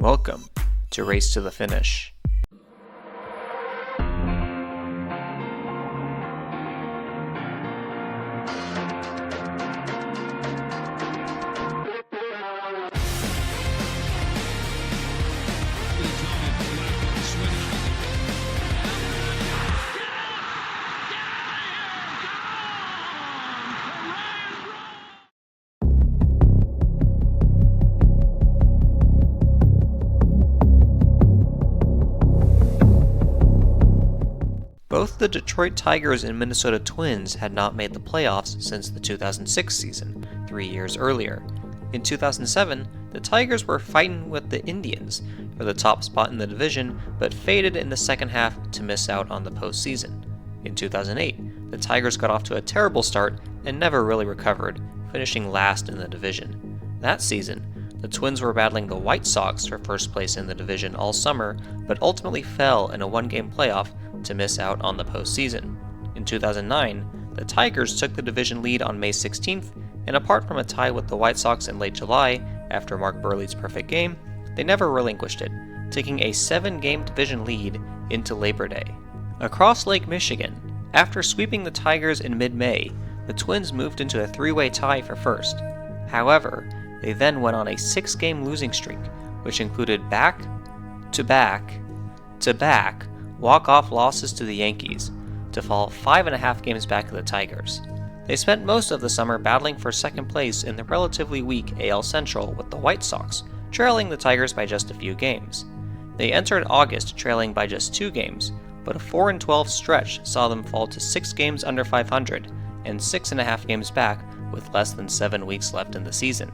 Welcome to Race to the Finish. Both the Detroit Tigers and Minnesota Twins had not made the playoffs since the 2006 season, 3 years earlier. In 2007, the Tigers were fighting with the Indians for the top spot in the division, but faded in the second half to miss out on the postseason. In 2008, the Tigers got off to a terrible start and never really recovered, finishing last in the division. That season, the Twins were battling the White Sox for first place in the division all summer, but ultimately fell in a one-game playoff to miss out on the postseason. In 2009, the Tigers took the division lead on May 16th, and apart from a tie with the White Sox in late July after Mark Buehrle's perfect game, they never relinquished it, taking a 7-game division lead into Labor Day. Across Lake Michigan, after sweeping the Tigers in mid-May, the Twins moved into a 3-way tie for first. However, they then went on a 6-game losing streak, which included back-to-back walk-off losses to the Yankees, to fall 5.5 games back of the Tigers. They spent most of the summer battling for second place in the relatively weak AL Central with the White Sox, trailing the Tigers by just a few games. They entered August trailing by just 2 games, but a 4-12 stretch saw them fall to 6 games under 500 and 6.5 games back with less than 7 weeks left in the season.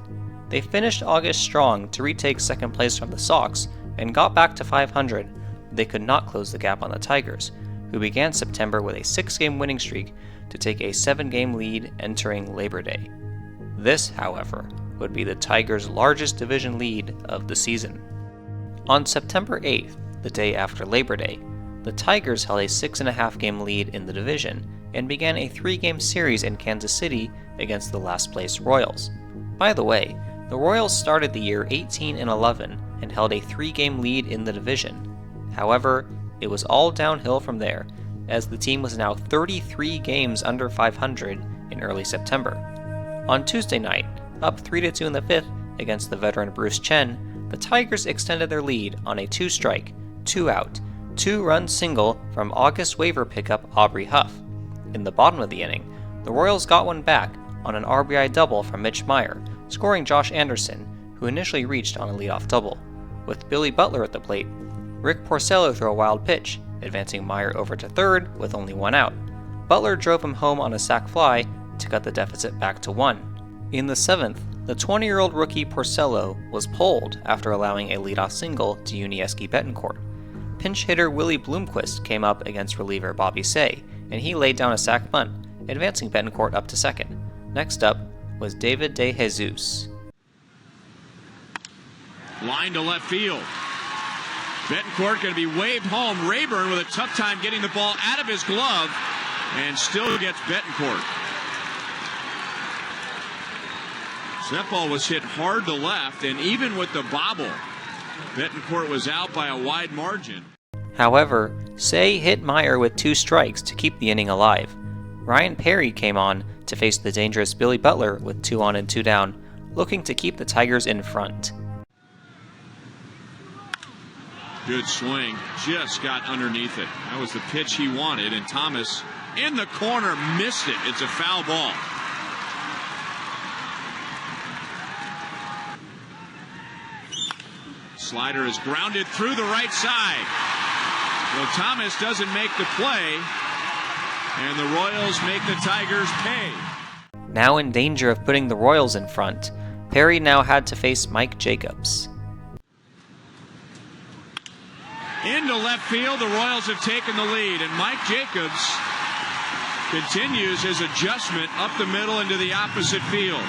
They finished August strong to retake second place from the Sox and got back to 500. They could not close the gap on the Tigers, who began September with a 6-game winning streak to take a 7-game lead entering Labor Day. This, however, would be the Tigers' largest division lead of the season. On September 8th, the day after Labor Day, the Tigers held a 6.5-game lead in the division and began a 3-game series in Kansas City against the last-place Royals. By the way, the Royals started the year 18-11 and held a 3-game lead in the division. However, it was all downhill from there, as the team was now 33 games under 500 in early September. On Tuesday night, up 3-2 in the 5th against the veteran Bruce Chen, the Tigers extended their lead on a 2-strike, 2-out, 2-run single from August waiver pickup Aubrey Huff. In the bottom of the inning, the Royals got one back on an RBI double from Mitch Meyer, scoring Josh Anderson, who initially reached on a leadoff double. With Billy Butler at the plate, Rick Porcello threw a wild pitch, advancing Meyer over to third with only 1 out. Butler drove him home on a sac fly to cut the deficit back to 1. In the 7th, the 20-year-old rookie Porcello was pulled after allowing a leadoff single to Yuniesky Betancourt. Pinch hitter Willie Bloomquist came up against reliever Bobby Say, and he laid down a sac bunt, advancing Betancourt up to second. Next up was David DeJesus. Line to left field. Betancourt going to be waved home. Rayburn with a tough time getting the ball out of his glove and still gets Betancourt. So that ball was hit hard to left, and even with the bobble, Betancourt was out by a wide margin. However, Say hit Meyer with 2 strikes to keep the inning alive. Ryan Perry came on to face the dangerous Billy Butler with 2 on and 2 down, looking to keep the Tigers in front. Good swing, just got underneath it. That was the pitch he wanted, and Thomas in the corner missed it. It's a foul ball. Slider is grounded through the right side. Well, Thomas doesn't make the play, and the Royals make the Tigers pay. Now in danger of putting the Royals in front, Perry now had to face Mike Jacobs. Into left field, the Royals have taken the lead, and Mike Jacobs continues his adjustment up the middle into the opposite field.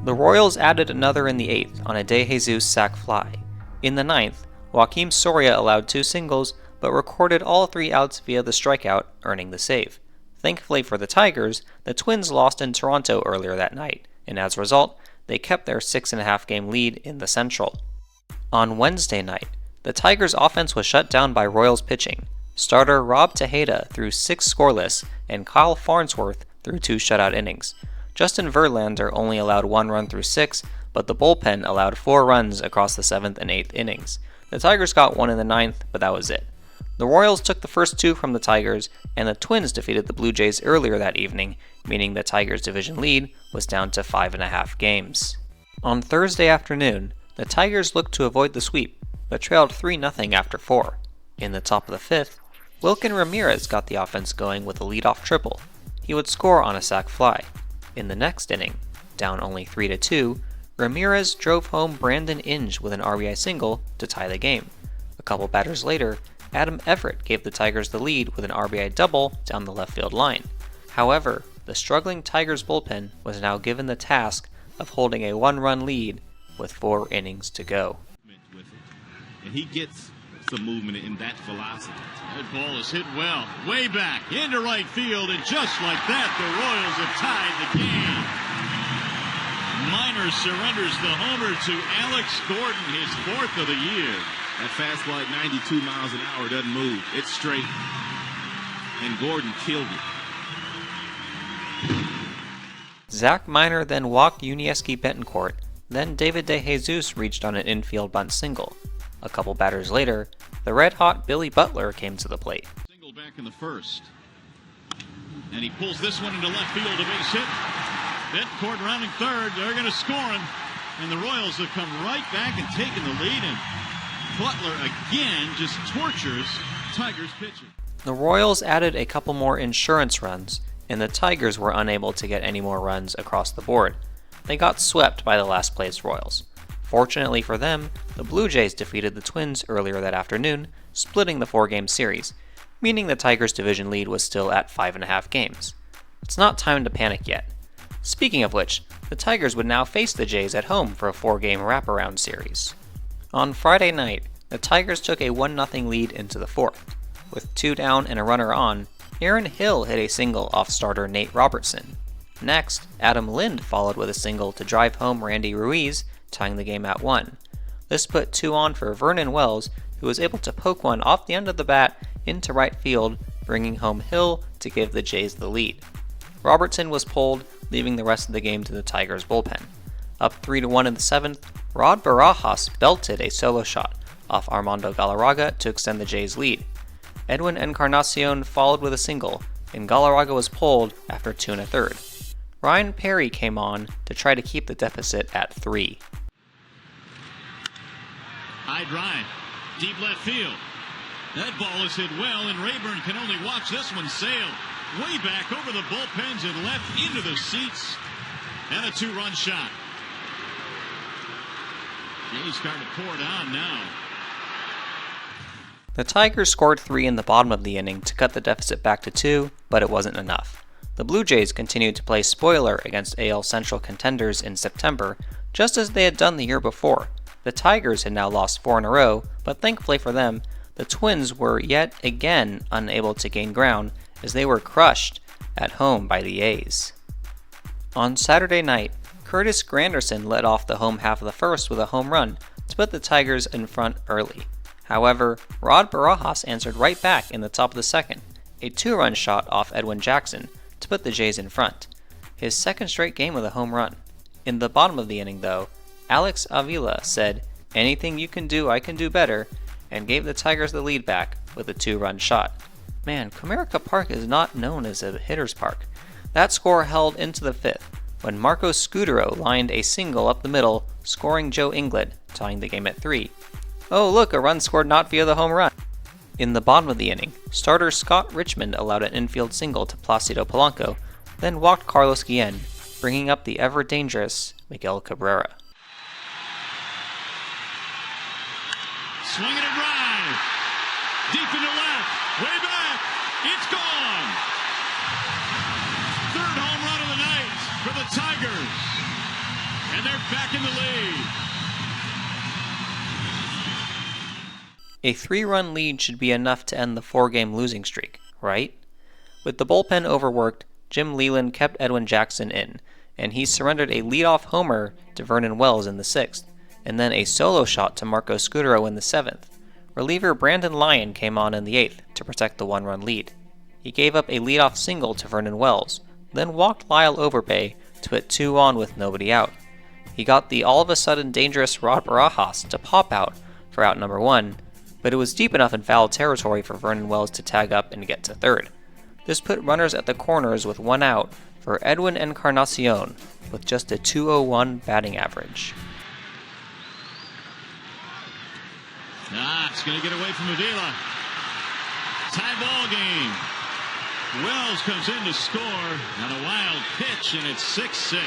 The Royals added another in the 8th on a DeJesus sac fly. In the 9th, Joakim Soria allowed 2 singles, but recorded all 3 outs via the strikeout, earning the save. Thankfully for the Tigers, the Twins lost in Toronto earlier that night, and as a result, they kept their 6.5-game lead in the Central. On Wednesday night, the Tigers' offense was shut down by Royals pitching. Starter Rob Tejeda threw 6 scoreless, and Kyle Farnsworth threw 2 shutout innings. Justin Verlander only allowed 1 run through 6, but the bullpen allowed 4 runs across the 7th and 8th innings. The Tigers got 1 in the 9th, but that was it. The Royals took the first 2 from the Tigers, and the Twins defeated the Blue Jays earlier that evening, meaning the Tigers' division lead was down to 5.5 games. On Thursday afternoon, the Tigers looked to avoid the sweep, but trailed 3-0 after 4. In the top of the 5th, Wilkin Ramirez got the offense going with a leadoff triple. He would score on a sac fly. In the next inning, down only 3-2, Ramirez drove home Brandon Inge with an RBI single to tie the game. A couple batters later, Adam Everett gave the Tigers the lead with an RBI double down the left field line. However, the struggling Tigers bullpen was now given the task of holding a 1-run lead with 4 innings to go. And he gets some movement in that velocity. That ball is hit well, way back into right field, and just like that, the Royals have tied the game. Minor surrenders the homer to Alex Gordon, his 4th of the year. That fastball at 92 miles an hour doesn't move. It's straight. And Gordon killed it. Zach Minor then walked Unieski Betancourt, then David DeJesus reached on an infield bunt single. A couple batters later, the red-hot Billy Butler came to the plate. Single back in the first. And he pulls this one into left field, a base hit. Betancourt rounding third, they're going to score him. And the Royals have come right back and taken the lead, and Butler again just tortures Tigers pitching. The Royals added a couple more insurance runs, and the Tigers were unable to get any more runs across the board. They got swept by the last-place Royals. Fortunately for them, the Blue Jays defeated the Twins earlier that afternoon, splitting the 4-game series, meaning the Tigers' division lead was still at 5.5 games. It's not time to panic yet. Speaking of which, the Tigers would now face the Jays at home for a 4-game wraparound series. On Friday night, the Tigers took a 1-0 lead into the 4th. With 2 down and a runner on, Aaron Hill hit a single off starter Nate Robertson. Next, Adam Lind followed with a single to drive home Randy Ruiz, tying the game at 1. This put 2 on for Vernon Wells, who was able to poke one off the end of the bat into right field, bringing home Hill to give the Jays the lead. Robertson was pulled, leaving the rest of the game to the Tigers' bullpen. Up 3-1 in the 7th, Rod Barajas belted a solo shot off Armando Galarraga to extend the Jays' lead. Edwin Encarnacion followed with a single, and Galarraga was pulled after 2 1/3. Ryan Perry came on to try to keep the deficit at 3. High drive, deep left field. That ball is hit well, and Rayburn can only watch this one sail way back over the bullpens and left into the seats. And a 2-run shot. Jays starting to pour it on now. The Tigers scored 3 in the bottom of the inning to cut the deficit back to 2, but it wasn't enough. The Blue Jays continued to play spoiler against AL Central contenders in September, just as they had done the year before. The Tigers had now lost 4 in a row, but thankfully for them, the Twins were yet again unable to gain ground as they were crushed at home by the A's. On Saturday night, Curtis Granderson led off the home half of the first with a home run to put the Tigers in front early. However, Rod Barajas answered right back in the top of the second, a 2-run shot off Edwin Jackson to put the Jays in front. His second straight game with a home run. In the bottom of the inning, though, Alex Avila said, "Anything you can do, I can do better," and gave the Tigers the lead back with a 2-run shot. Man, Comerica Park is not known as a hitter's park. That score held into the 5th, when Marco Scudero lined a single up the middle, scoring Joe Inglet, tying the game at 3. Oh look, a run scored not via the home run. In the bottom of the inning, starter Scott Richmond allowed an infield single to Placido Polanco, then walked Carlos Guillen, bringing up the ever-dangerous Miguel Cabrera. Swing and a drive. Deep into left. Way back. It's gone. Third home run of the night for the Tigers. And they're back in the lead. A 3-run lead should be enough to end the 4-game losing streak, right? With the bullpen overworked, Jim Leyland kept Edwin Jackson in, and he surrendered a leadoff homer to Vernon Wells in the 6th, and then a solo shot to Marco Scutaro in the 7th. Reliever Brandon Lyon came on in the 8th to protect the 1-run lead. He gave up a leadoff single to Vernon Wells, then walked Lyle Overpay to hit 2 on with nobody out. He got the all-of-a-sudden dangerous Rod Barajas to pop out for out number 1, but it was deep enough in foul territory for Vernon Wells to tag up and get to third. This put runners at the corners with 1 out for Edwin Encarnacion with just a .201 batting average. It's going to get away from Avila. Tie ball game. Wells comes in to score on a wild pitch, and it's 6-6.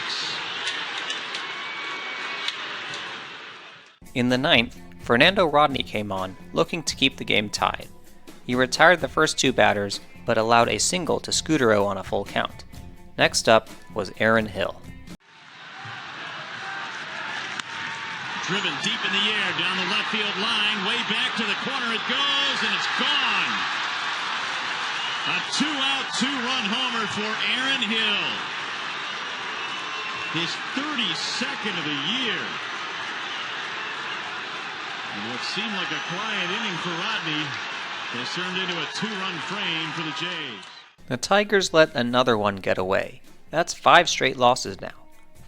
In the 9th, Fernando Rodney came on, looking to keep the game tied. He retired the first 2 batters, but allowed a single to Scutaro on a full count. Next up was Aaron Hill. Driven deep in the air, down the left field line, way back to the corner it goes, and it's gone. A 2-out, 2-run homer for Aaron Hill. His 32nd of the year. And what seemed like a quiet inning for Rodney has turned into a 2-run frame for the Jays. The Tigers let another one get away. That's 5 straight losses now.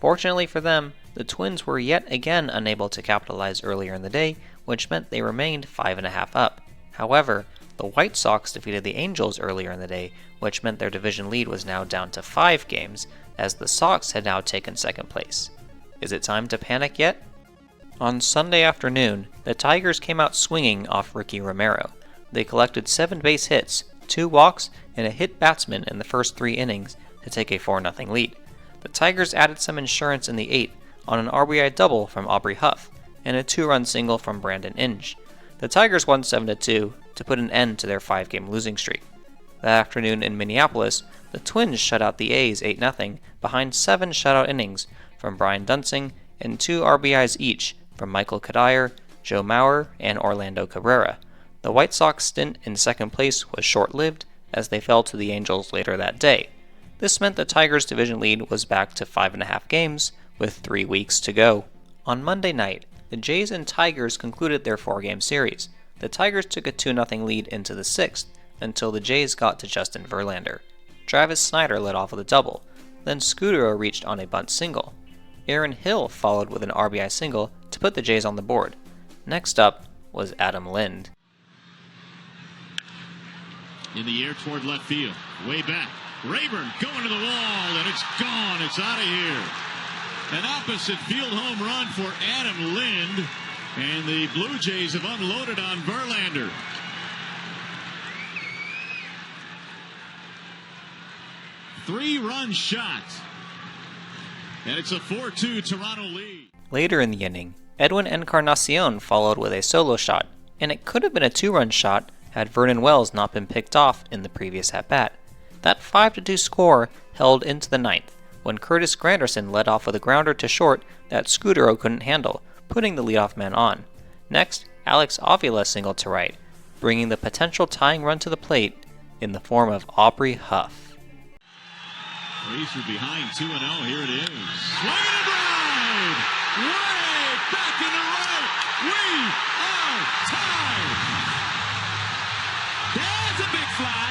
Fortunately for them, the Twins were yet again unable to capitalize earlier in the day, which meant they remained 5.5 up. However, the White Sox defeated the Angels earlier in the day, which meant their division lead was now down to 5 games, as the Sox had now taken second place. Is it time to panic yet? On Sunday afternoon, the Tigers came out swinging off Ricky Romero. They collected 7 base hits, 2 walks, and a hit batsman in the first 3 innings to take a 4-0 lead. The Tigers added some insurance in the 8th on an RBI double from Aubrey Huff and a 2-run single from Brandon Inge. The Tigers won 7-2 to put an end to their 5-game losing streak. That afternoon in Minneapolis, the Twins shut out the A's 8-0 behind 7 shutout innings from Brian Dunsing and 2 RBIs each from Michael Kadire, Joe Mauer, and Orlando Cabrera. The White Sox stint in second place was short-lived as they fell to the Angels later that day. This meant the Tigers' division lead was back to 5.5 games, with 3 weeks to go. On Monday night, the Jays and Tigers concluded their 4-game series. The Tigers took a 2-0 lead into the 6th, until the Jays got to Justin Verlander. Travis Snyder led off with a double, then Scutaro reached on a bunt single. Aaron Hill followed with an RBI single to put the Jays on the board. Next up was Adam Lind. In the air toward left field, way back. Rayburn going to the wall, and it's gone. It's out of here. An opposite field home run for Adam Lind, and the Blue Jays have unloaded on Verlander. Three-run shot, and it's a 4-2 Toronto lead. Later in the inning, Edwin Encarnacion followed with a solo shot, and it could have been a 2-run shot had Vernon Wells not been picked off in the previous at-bat. That 5-2 score held into the 9th, when Curtis Granderson led off with a grounder to short that Scutaro couldn't handle, putting the leadoff man on. Next, Alex Avila singled to right, bringing the potential tying run to the plate in the form of Aubrey Huff. Frazier behind 2-0. Here it is. Swing and a drive! Way back in the right! We are tied! That's a big fly!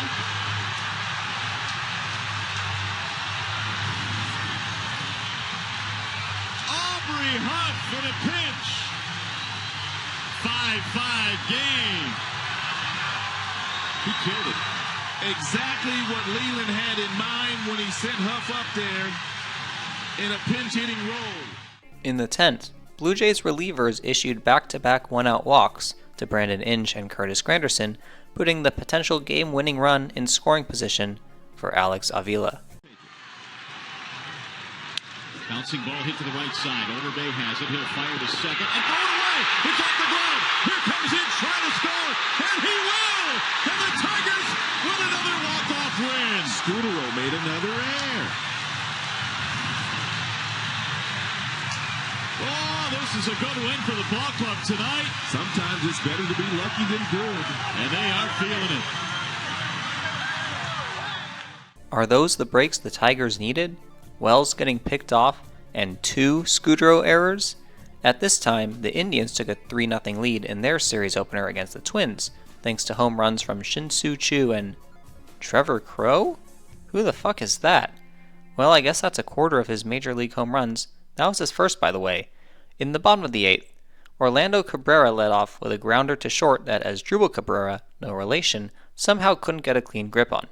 Aubrey Huff in a pinch. 5-5 game. He killed it. Exactly what Leland had in mind when he sent Huff up there in a pinch-hitting role. In the 10th, Blue Jays relievers issued back-to-back one-out walks to Brandon Inge and Curtis Granderson, putting the potential game-winning run in scoring position for Alex Avila. Bouncing ball hit to the right side. Overbay has it. He'll fire to second and throw it away. It's off the glove. Here comes in trying to score, and he will. And the Tigers with another walk-off win. Scutaro made another error. Oh, this is a good win for the ball club tonight. Sometimes it's better to be lucky than good. And they are feeling it. Are those the breaks the Tigers needed? Wells getting picked off, and 2 Scudero errors? At this time, the Indians took a 3-0 lead in their series opener against the Twins, thanks to home runs from Shin-Soo Choo and Trevor Crowe? Who the fuck is that? Well, I guess that's a quarter of his major league home runs. That was his first, by the way. In the bottom of the 8th, Orlando Cabrera led off with a grounder to short that Asdrubal Cabrera, no relation, somehow couldn't get a clean grip on.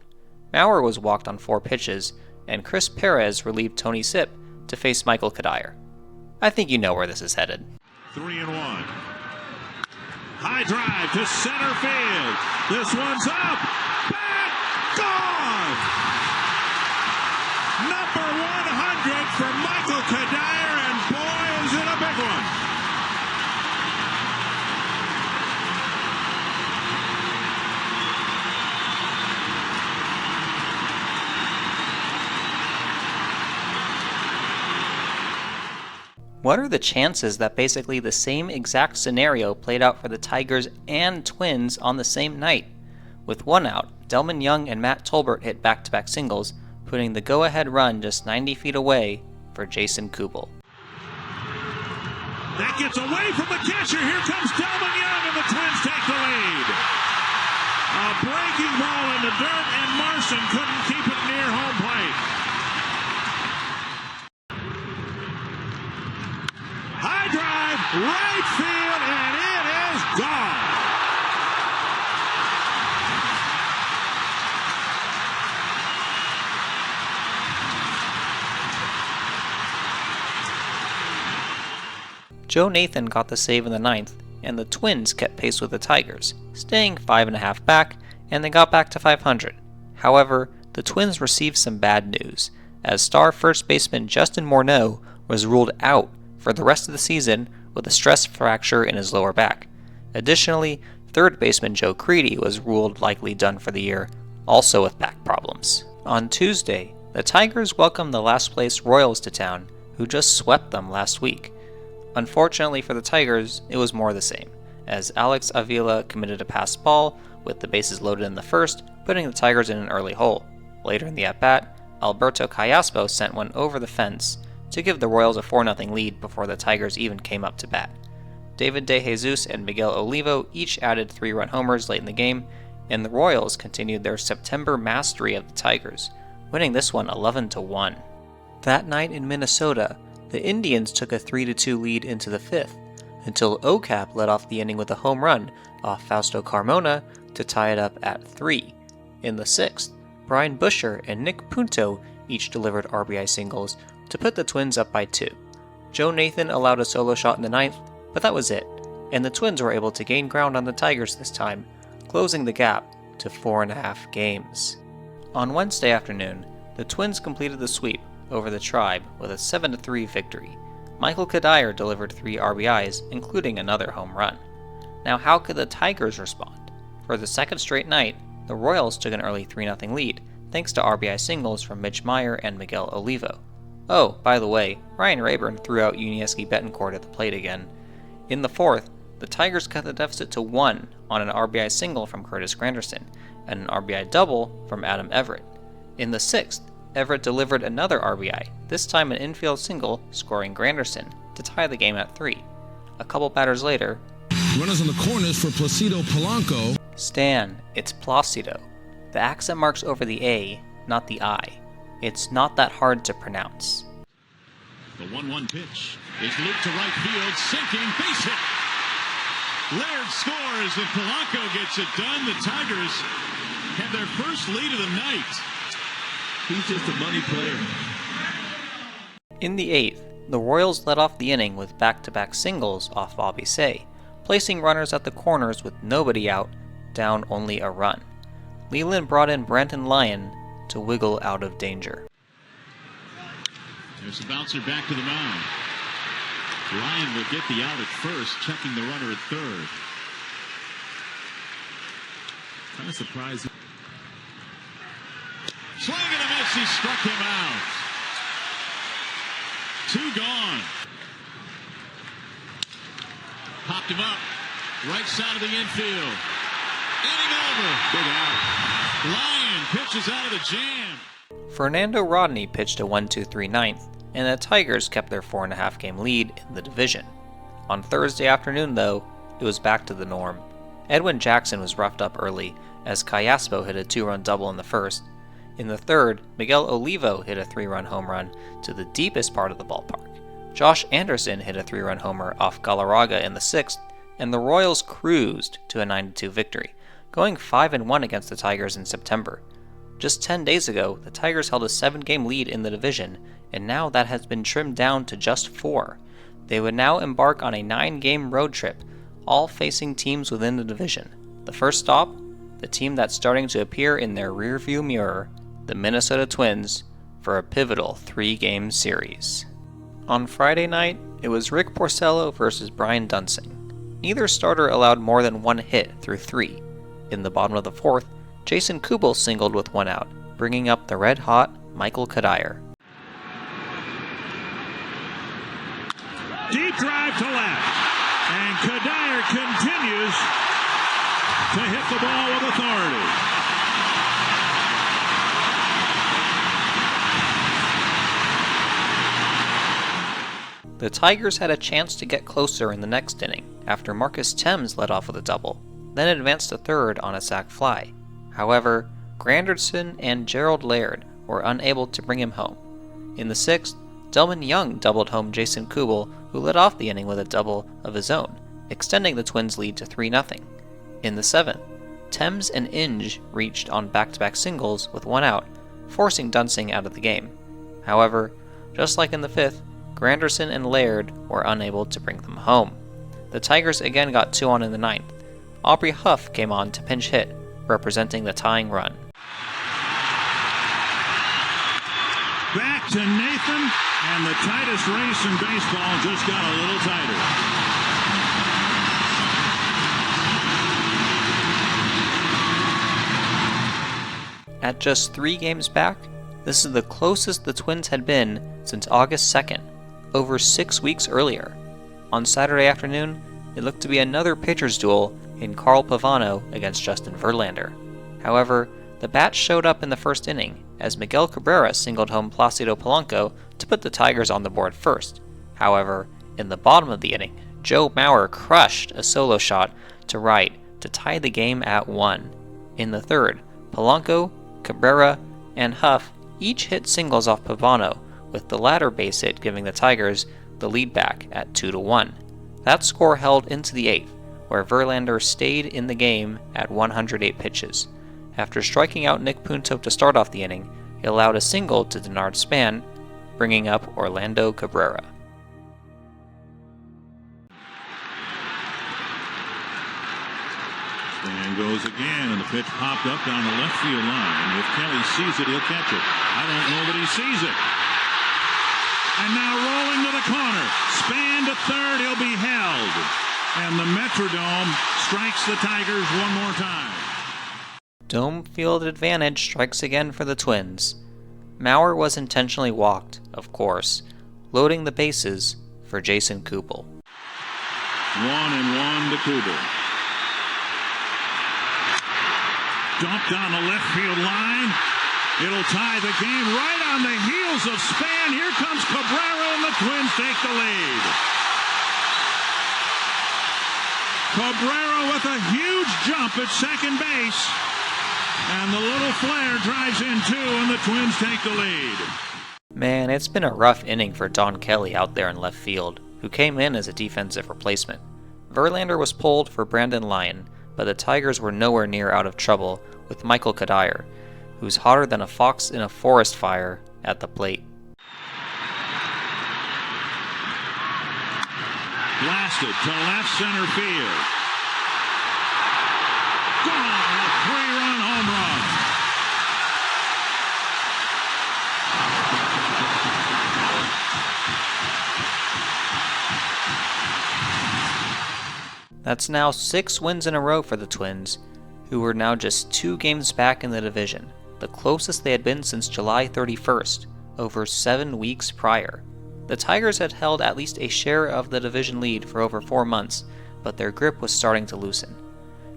Maurer was walked on 4 pitches, and Chris Perez relieved Tony Sipp to face Michael Kadire. I think you know where this is headed. 3-1. High drive to center field. This one's up. Back. Gone. Number 100 for Michael Kadire, and boy, is it a big one. What are the chances that basically the same exact scenario played out for the Tigers and Twins on the same night? With 1 out, Delman Young and Matt Tolbert hit back-to-back singles, putting the go-ahead run just 90 feet away for Jason Kubel. That gets away from the catcher. Here comes Delman Young, and the Twins take the lead. A breaking ball in the dirt, and Marson couldn't keep it near home plate. High drive, right field, and it is gone. Joe Nathan got the save in the 9th, and the Twins kept pace with the Tigers, staying 5.5 back, and they got back to 500. However, the Twins received some bad news, as star first baseman Justin Morneau was ruled out for the rest of the season with a stress fracture in his lower back. Additionally, third baseman Joe Creedy was ruled likely done for the year, also with back problems. On Tuesday, the Tigers welcomed the last-place Royals to town, who just swept them last week. Unfortunately for the Tigers, it was more the same, as Alex Avila committed a passed ball with the bases loaded in the first, putting the Tigers in an early hole. Later in the at-bat, Alberto Callaspo sent one over the fence to give the Royals a 4-0 lead before the Tigers even came up to bat. David DeJesus and Miguel Olivo each added 3-run homers late in the game, and the Royals continued their September mastery of the Tigers, winning this one 11-1. That night in Minnesota, the Indians took a 3-2 lead into the 5th, until Ocap led off the inning with a home run off Fausto Carmona to tie it up at 3. In the 6th, Brian Busher and Nick Punto each delivered RBI singles to put the Twins up by 2. Joe Nathan allowed a solo shot in the 9th, but that was it, and the Twins were able to gain ground on the Tigers this time, closing the gap to 4.5 games. On Wednesday afternoon, the Twins completed the sweep over the Tribe with a 7-3 victory. Michael Kadire delivered 3 RBIs, including another home run. Now, how could the Tigers respond? For the second straight night, the Royals took an early 3-0 lead, thanks to RBI singles from Mitch Meyer and Miguel Olivo. Oh, by the way, Ryan Rayburn threw out Unieski Betancourt at the plate again. In the 4th, the Tigers cut the deficit to 1 on an RBI single from Curtis Granderson, and an RBI double from Adam Everett. In the 6th, Everett delivered another RBI, this time an infield single, scoring Granderson to tie the game at 3. A couple batters later, runners on the corners for Placido Polanco. Stan, it's Placido. The accent mark's over the A, not the I. It's not that hard to pronounce. The 1-1 pitch is looped to right field, sinking, base hit. Laird scores and Polanco gets it done. The Tigers have their first lead of the night. He's just a money player. In the 8th, the Royals led off the inning with back-to-back singles off Bobby Say, placing runners at the corners with nobody out, down only a run. Leland brought in Brenton Lyon to wiggle out of danger. There's a bouncer back to the mound. Lyon will get the out at first, checking the runner at third. Kind of surprised. Swing and a miss, he struck him out. 2 gone. Popped him up, right side of the infield. Inning over. Big out. Lyon pitches out of the jam. Fernando Rodney pitched a 1-2-3 ninth, and the Tigers kept their 4.5 game lead in the division. On Thursday afternoon, though, it was back to the norm. Edwin Jackson was roughed up early as Callaspo hit a 2-run double in the first. In the third, Miguel Olivo hit a 3-run home run to the deepest part of the ballpark. Josh Anderson hit a 3-run homer off Galarraga in the sixth, and the Royals cruised to a 9-2 victory, going 5-1 against the Tigers in September. Just 10 days ago, the Tigers held a 7-game lead in the division, and now that has been trimmed down to just 4. They would now embark on a 9-game road trip, all facing teams within the division. The first stop, the team that's starting to appear in their rearview mirror, the Minnesota Twins, for a pivotal 3-game series. On Friday night, it was Rick Porcello versus Brian Dunsing. Neither starter allowed more than 1 hit through 3. In the bottom of the fourth, Jason Kubel singled with 1 out, bringing up the red-hot Michael Kadire. Deep drive to left, and Kadire continues to hit the ball with authority. The Tigers had a chance to get closer in the next inning after Marcus Thames led off with a double, then advanced to third on a sac fly. However, Granderson and Gerald Laird were unable to bring him home. In the sixth, Delman Young doubled home Jason Kubel, who led off the inning with a double of his own, extending the Twins' lead to 3-0. In the seventh, Thames and Inge reached on back-to-back singles with 1 out, forcing Dunsing out of the game. However, just like in the fifth, Granderson and Laird were unable to bring them home. The Tigers again got 2 on in the ninth. Aubrey Huff came on to pinch hit, representing the tying run. Back to Nathan, and the tightest race in baseball just got a little tighter. At just 3 games back, this is the closest the Twins had been since August 2nd, over 6 weeks earlier. On Saturday afternoon, it looked to be another pitcher's duel in Carl Pavano against Justin Verlander. However, the bats showed up in the first inning as Miguel Cabrera singled home Placido Polanco to put the Tigers on the board first. However, in the bottom of the inning, Joe Mauer crushed a solo shot to right to tie the game at 1. In the third, Polanco, Cabrera, and Huff each hit singles off Pavano, with the latter base hit giving the Tigers the lead back at 2-1. That score held into the 8th, where Verlander stayed in the game at 108 pitches. After striking out Nick Punto to start off the inning, he allowed a single to Denard Span, bringing up Orlando Cabrera. Span goes again, and the pitch popped up down the left field line. If Kelly sees it, he'll catch it. I don't know that he sees it. And now rolling to the corner. Span to third, he'll be held. And the Metrodome strikes the Tigers one more time. Dome field advantage strikes again for the Twins. Mauer was intentionally walked, of course, loading the bases for Jason Kubel. 1-1 to Kubel. Dumped down the left field line. It'll tie the game right on the heels of Span. Here comes Cabrera, and the Twins take the lead. Cabrera with a huge jump at second base. And the little flare drives in 2, and the Twins take the lead. Man, it's been a rough inning for Don Kelly out there in left field, who came in as a defensive replacement. Verlander was pulled for Brandon Lyon, but the Tigers were nowhere near out of trouble with Michael Kadire, who's hotter than a fox in a forest fire at the plate. Blasted to left center field. Gone, a 3-run home run. That's now 6 wins in a row for the Twins, who were now just 2 games back in the division, the closest they had been since July 31st, over 7 weeks prior. The Tigers had held at least a share of the division lead for over 4 months, but their grip was starting to loosen.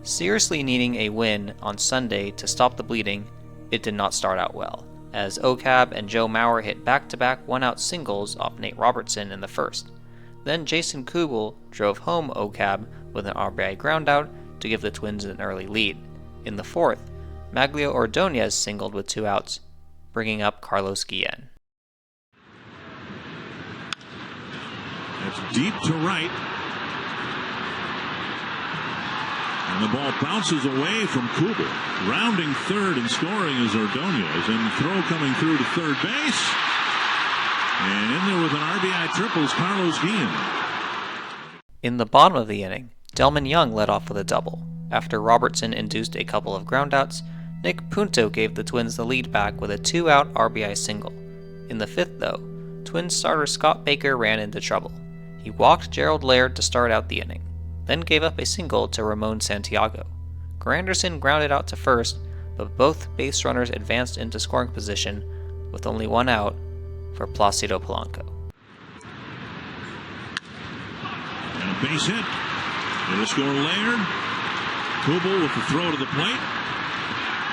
Seriously needing a win on Sunday to stop the bleeding, it did not start out well. as OCAB and Joe Mauer hit back-to-back one-out singles off Nate Robertson in the first. Then Jason Kubel drove home OCAB with an RBI groundout to give the Twins an early lead. In the fourth, Maglio Ordonez singled with 2 outs, bringing up Carlos Guillen. That's deep to right. And the ball bounces away from Kubel. Rounding third and scoring is Ordonez. And throw coming through to third base. And in there with an RBI triple is Carlos Guillen. In the bottom of the inning, Delman Young led off with a double. After Robertson induced a couple of groundouts, Nick Punto gave the Twins the lead back with a 2-out RBI single. In the fifth, though, Twins starter Scott Baker ran into trouble. He walked Gerald Laird to start out the inning, then gave up a single to Ramon Santiago. Granderson grounded out to first, but both base runners advanced into scoring position with only 1 out for Placido Polanco. And a base hit. It'll score Laird. Kubel with the throw to the plate.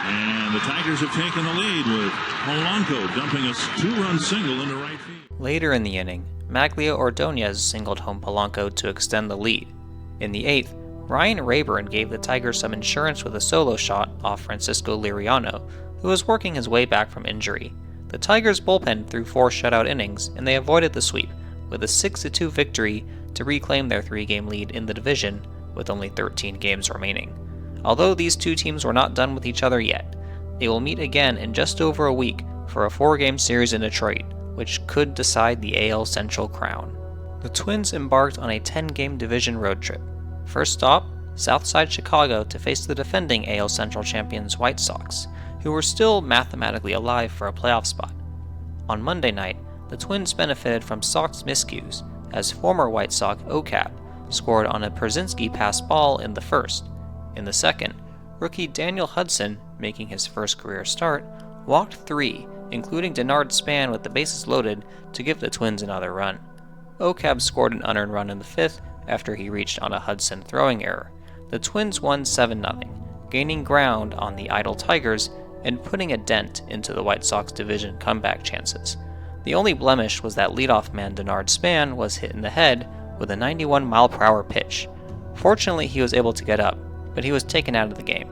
And the Tigers have taken the lead with Polanco dumping a 2-run single into right field. Later in the inning, Maglio Ordonez singled home Polanco to extend the lead. In the eighth, Ryan Rayburn gave the Tigers some insurance with a solo shot off Francisco Liriano, who was working his way back from injury. The Tigers' bullpen threw 4 shutout innings, and they avoided the sweep, with a 6-2 victory to reclaim their 3-game lead in the division with only 13 games remaining. Although these two teams were not done with each other yet, they will meet again in just over a week for a 4-game series in Detroit, which could decide the AL Central crown. The Twins embarked on a 10-game division road trip. First stop, Southside Chicago to face the defending AL Central champions White Sox, who were still mathematically alive for a playoff spot. On Monday night, the Twins benefited from Sox miscues, as former White Sox OCAB scored on a Przynski pass ball in the first. In the second, rookie Daniel Hudson, making his first career start, walked 3, including Denard Span with the bases loaded to give the Twins another run. OCAB scored an unearned run in the fifth after he reached on a Hudson throwing error. The Twins won 7-0, gaining ground on the idle Tigers and putting a dent into the White Sox division comeback chances. The only blemish was that leadoff man Denard Span was hit in the head with a 91-mile-per-hour pitch. Fortunately, he was able to get up, but he was taken out of the game.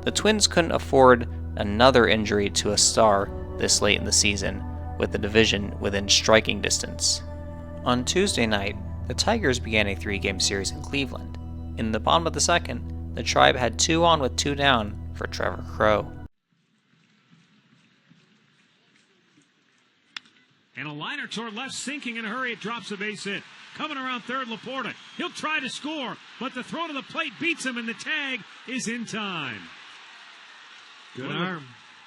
The Twins couldn't afford another injury to a star this late in the season, with the division within striking distance. On Tuesday night, the Tigers began a 3-game series in Cleveland. In the bottom of the second, the Tribe had 2 on with 2 down for Trevor Crowe. And a liner toward left, sinking in a hurry. It drops a base hit. Coming around third, Laporta. He'll try to score, but the throw to the plate beats him, and the tag is in time. Good arm.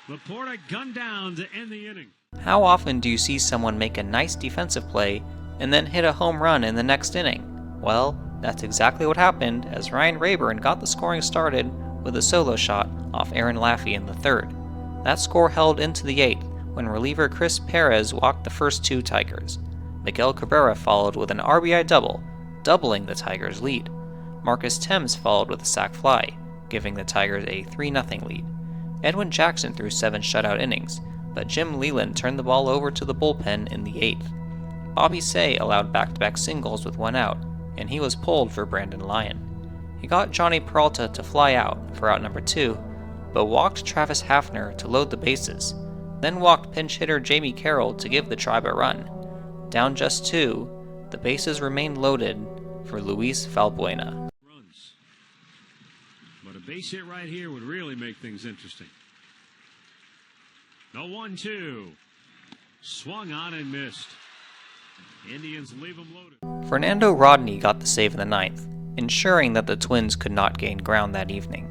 Laporta gunned down to end the inning. How often do you see someone make a nice defensive play and then hit a home run in the next inning? Well, that's exactly what happened as Ryan Rayburn got the scoring started with a solo shot off Aaron Laffey in the third. That score held into the 8th when reliever Chris Perez walked the first 2 Tigers. Miguel Cabrera followed with an RBI double, doubling the Tigers' lead. Marcus Thames followed with a sac fly, giving the Tigers a 3-0 lead. Edwin Jackson threw 7 shutout innings, but Jim Leland turned the ball over to the bullpen in the 8th. Bobby Say allowed back-to-back singles with 1 out, and he was pulled for Brandon Lyon. He got Johnny Peralta to fly out for out number 2, but walked Travis Hafner to load the bases, then walked pinch hitter Jamie Carroll to give the Tribe a run. Down just 2, the bases remained loaded for Luis Valbuena. Runs. But a base hit right here would really make things interesting. The 1-2. Swung on and missed. Indians leave him loaded. Fernando Rodney got the save in the 9th, ensuring that the Twins could not gain ground that evening.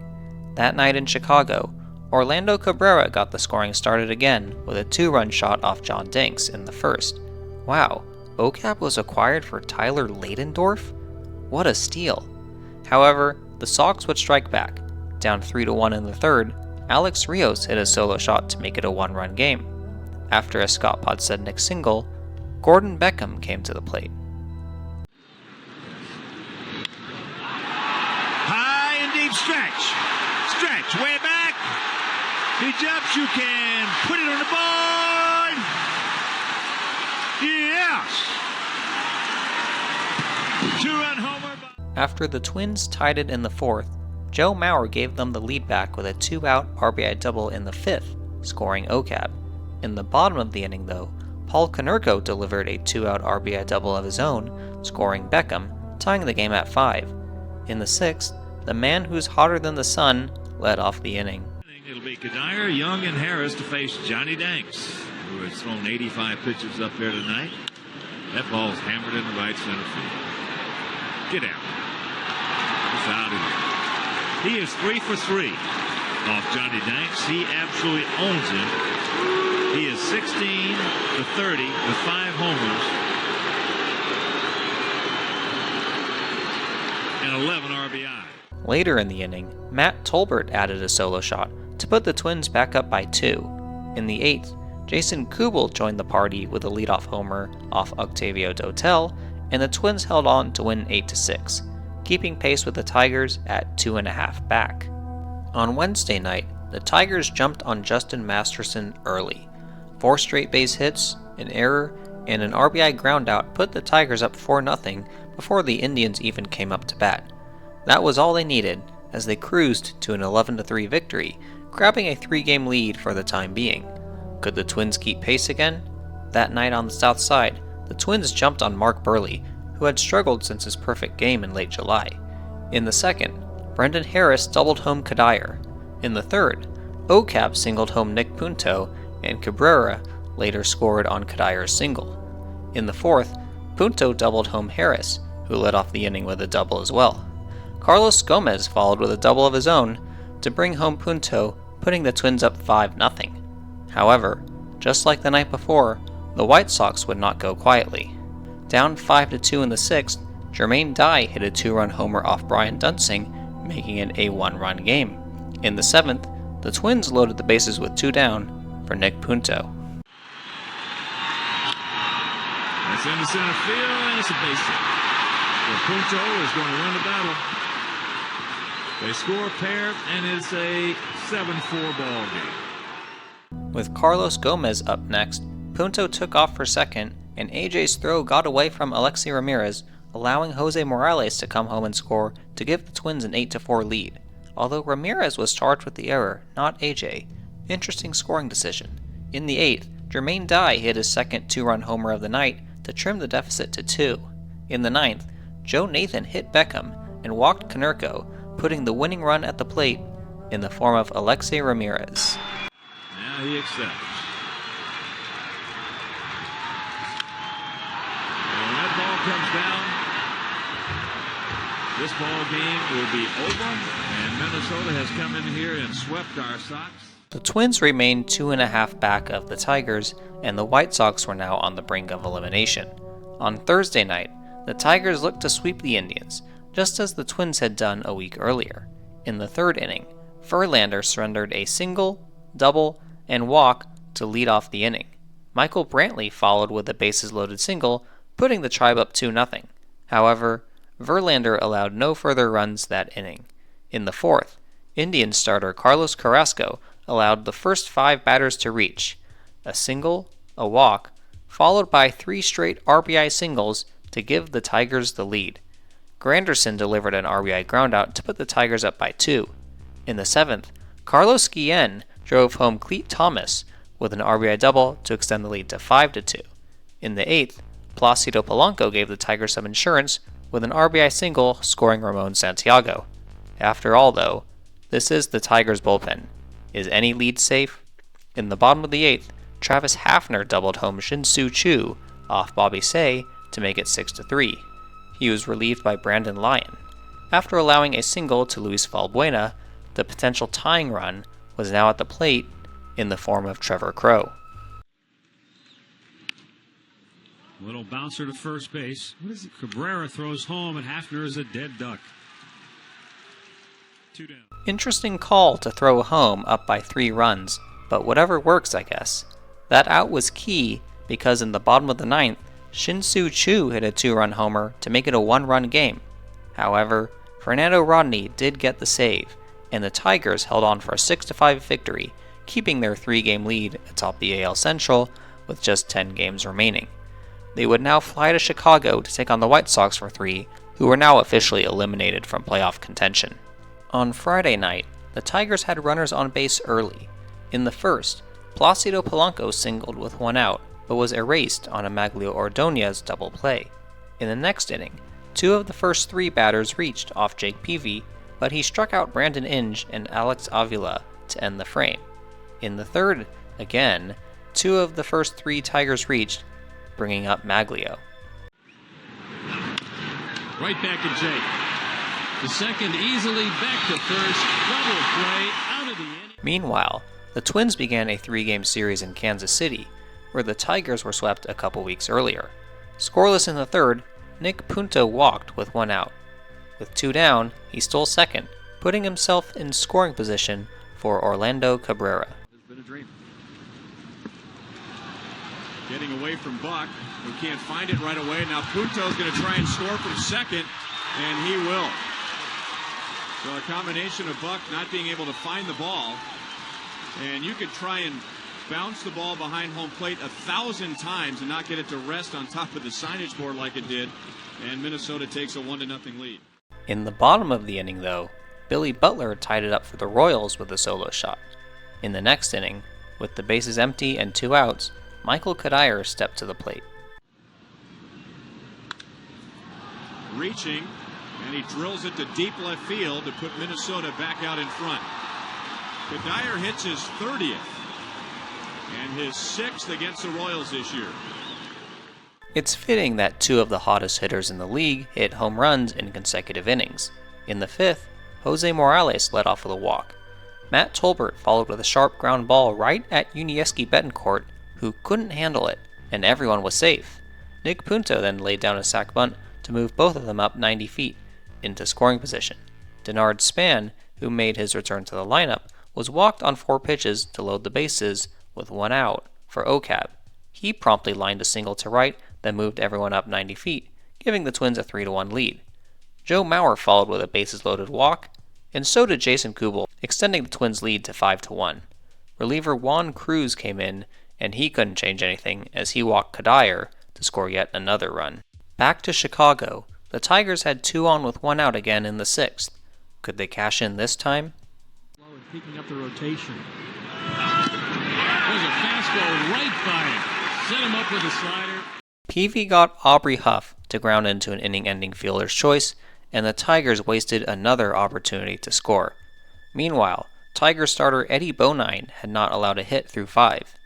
That night in Chicago, Orlando Cabrera got the scoring started again with a 2-run shot off John Danks in the first. Wow, OCAB was acquired for Tyler Ladendorf? What a steal. However, the Sox would strike back. Down 3-1 in the third, Alex Rios hit a solo shot to make it a 1-run game. After a Scott Podsednik single, Gordon Beckham came to the plate. High and deep stretch. Stretch way back. He jumps, you can put it on the board. Yes. 2-run homer. After the Twins tied it in the fourth, Joe Mauer gave them the lead back with a 2-out RBI double in the fifth, scoring OCAB. In the bottom of the inning, though, Paul Konerko delivered a 2-out RBI double of his own, scoring Beckham, tying the game at 5. In the sixth, the man who's hotter than the sun led off the inning. It'll be Kadire, Young, and Harris to face Johnny Danks, who has thrown 85 pitches up there tonight. That ball's hammered in the right center field. Get out. It's out of here. He is 3 for 3 off Johnny Danks. He absolutely owns him. He is 16 to 30 with 5 homers and 11 RBI. Later in the inning, Matt Tolbert added a solo shot to put the Twins back up by 2. In the 8th, Jason Kubel joined the party with a leadoff homer off Octavio Dotel, and the Twins held on to win 8-6, keeping pace with the Tigers at 2.5 back. On Wednesday night, the Tigers jumped on Justin Masterson early. 4 straight base hits, an error, and an RBI groundout put the Tigers up 4-0 before the Indians even came up to bat. That was all they needed as they cruised to an 11-3 victory, grabbing a 3-game lead for the time being. Could the Twins keep pace again? That night on the south side, the Twins jumped on Mark Burley, who had struggled since his perfect game in late July. In the second, Brendan Harris doubled home Kadire. In the third, OCAB singled home Nick Punto, and Cabrera later scored on Kadire's single. In the fourth, Punto doubled home Harris, who led off the inning with a double as well. Carlos Gomez followed with a double of his own to bring home Punto, putting the Twins up 5-0. However, just like the night before, the White Sox would not go quietly. Down 5-2 in the sixth, Jermaine Dye hit a 2-run homer off Brian Dunsing, making it a 1-run game. In the seventh, the Twins loaded the bases with 2 down for Nick Punto. That's into center field, and it's a base hit. Well, Punto is going to win the battle. They score a pair, and it's a 7-4 ball game. With Carlos Gomez up next, Punto took off for second, and AJ's throw got away from Alexi Ramirez, allowing Jose Morales to come home and score to give the Twins an 8-4 lead. Although Ramirez was charged with the error, not AJ. Interesting scoring decision. In the 8th, Jermaine Dye hit his second 2-run homer of the night to trim the deficit to 2. In the 9th, Joe Nathan hit Beckham and walked Konerko, putting the winning run at the plate in the form of Alexi Ramirez. Now he accepts. And when that ball comes down, this ball game will be over, and Minnesota has come in here and swept our Sox. The Twins remained 2.5 back of the Tigers, and the White Sox were now on the brink of elimination. On Thursday night, the Tigers looked to sweep the Indians, just as the Twins had done a week earlier. In the third inning, Verlander surrendered a single, double, and walk to lead off the inning. Michael Brantley followed with a bases-loaded single, putting the Tribe up 2-0. However, Verlander allowed no further runs that inning. In the fourth, Indian starter Carlos Carrasco allowed the first 5 batters to reach, a single, a walk, followed by 3 straight RBI singles to give the Tigers the lead. Granderson delivered an RBI groundout to put the Tigers up by 2. In the 7th, Carlos Guillen drove home Cleet Thomas with an RBI double to extend the lead to 5-2. In the 8th, Placido Polanco gave the Tigers some insurance with an RBI single scoring Ramon Santiago. After all, though, this is the Tigers' bullpen. Is any lead safe? In the bottom of the 8th, Travis Hafner doubled home Shin-Soo Choo off Bobby Say to make it 6-3. He was relieved by Brandon Lyon. After allowing a single to Luis Valbuena, the potential tying run was now at the plate in the form of Trevor Crowe. Little bouncer to first base. What is it? Cabrera throws home, and Hafner is a dead duck. 2 down. Interesting call to throw home up by 3 runs, but whatever works, I guess. That out was key because in the bottom of the 9th, Shin-Soo Choo hit a 2-run homer to make it a 1-run game. However, Fernando Rodney did get the save, and the Tigers held on for a 6-5 victory, keeping their 3-game lead atop the AL Central with just 10 games remaining. They would now fly to Chicago to take on the White Sox for 3, who were now officially eliminated from playoff contention. On Friday night, the Tigers had runners on base early. In the first, Placido Polanco singled with 1 out, but was erased on a Maglio Ordonez double play. In the next inning, 2 of the first 3 batters reached off Jake Peavy, but he struck out Brandon Inge and Alex Avila to end the frame. In the third, again, 2 of the first 3 Tigers reached, bringing up Maglio. Right back to Jake. The second easily back to first. Double play out of the inning. Meanwhile, the Twins began a 3-game series in Kansas City, where the Tigers were swept a couple weeks earlier. Scoreless in the third, Nick Punto walked with 1 out. With 2 down, he stole second, putting himself in scoring position for Orlando Cabrera. It's been a dream. Getting away from Buck, who can't find it right away. Now Punto's going to try and score from second, and he will. So a combination of Buck not being able to find the ball, and you could try and bounce the ball behind home plate 1,000 times and not get it to rest on top of the signage board like it did, and Minnesota takes a 1-0 lead. In the bottom of the inning, though, Billy Butler tied it up for the Royals with a solo shot. In the next inning, with the bases empty and 2 outs, Michael Kadire stepped to the plate. Reaching, and he drills it to deep left field to put Minnesota back out in front. Kadire hits his 30th and his 6th against the Royals this year. It's fitting that 2 of the hottest hitters in the league hit home runs in consecutive innings. In the 5th, Jose Morales led off with a walk. Matt Tolbert followed with a sharp ground ball right at Yuniesky Betancourt, who couldn't handle it, and everyone was safe. Nick Punto then laid down a sac bunt to move both of them up 90 feet into scoring position. Denard Span, who made his return to the lineup, was walked on 4 pitches to load the bases with 1 out for OCAB. He promptly lined a single to right, then moved everyone up 90 feet, giving the Twins a 3-1 lead. Joe Mauer followed with a bases-loaded walk, and so did Jason Kubel, extending the Twins' lead to 5-1. Reliever Juan Cruz came in, and he couldn't change anything as he walked Kadire to score yet another run. Back to Chicago, the Tigers had 2 on with 1 out again in the 6th. Could they cash in this time? Picking up the rotation. There's a fastball right by him. Set him up with a slider. Peavy got Aubrey Huff to ground into an inning-ending fielder's choice, and the Tigers wasted another opportunity to score. Meanwhile, Tiger starter Eddie Bonine had not allowed a hit through 5.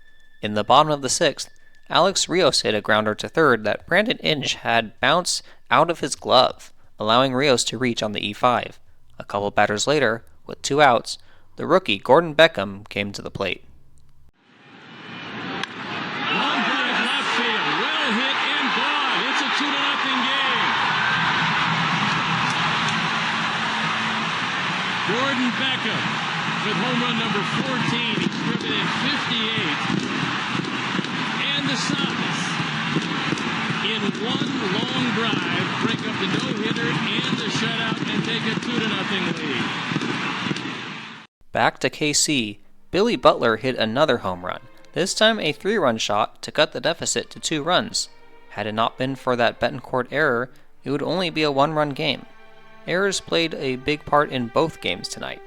In the bottom of the 6th, Alex Rios hit a grounder to third that Brandon Inge had bounced out of his glove, allowing Rios to reach on the E5. A couple batters later, with 2 outs, the rookie Gordon Beckham came to the plate. Long drive left field. Well hit and gone. It's a 2-0 game. Gordon Beckham with home run number 14. He's driven in 58. And the Sox, in 1 long drive, break up the no-hitter and the shutout and take a 2-0 lead. Back to KC, Billy Butler hit another home run, this time a 3-run shot to cut the deficit to 2 runs. Had it not been for that Betancourt error, it would only be a 1-run game. Errors played a big part in both games tonight.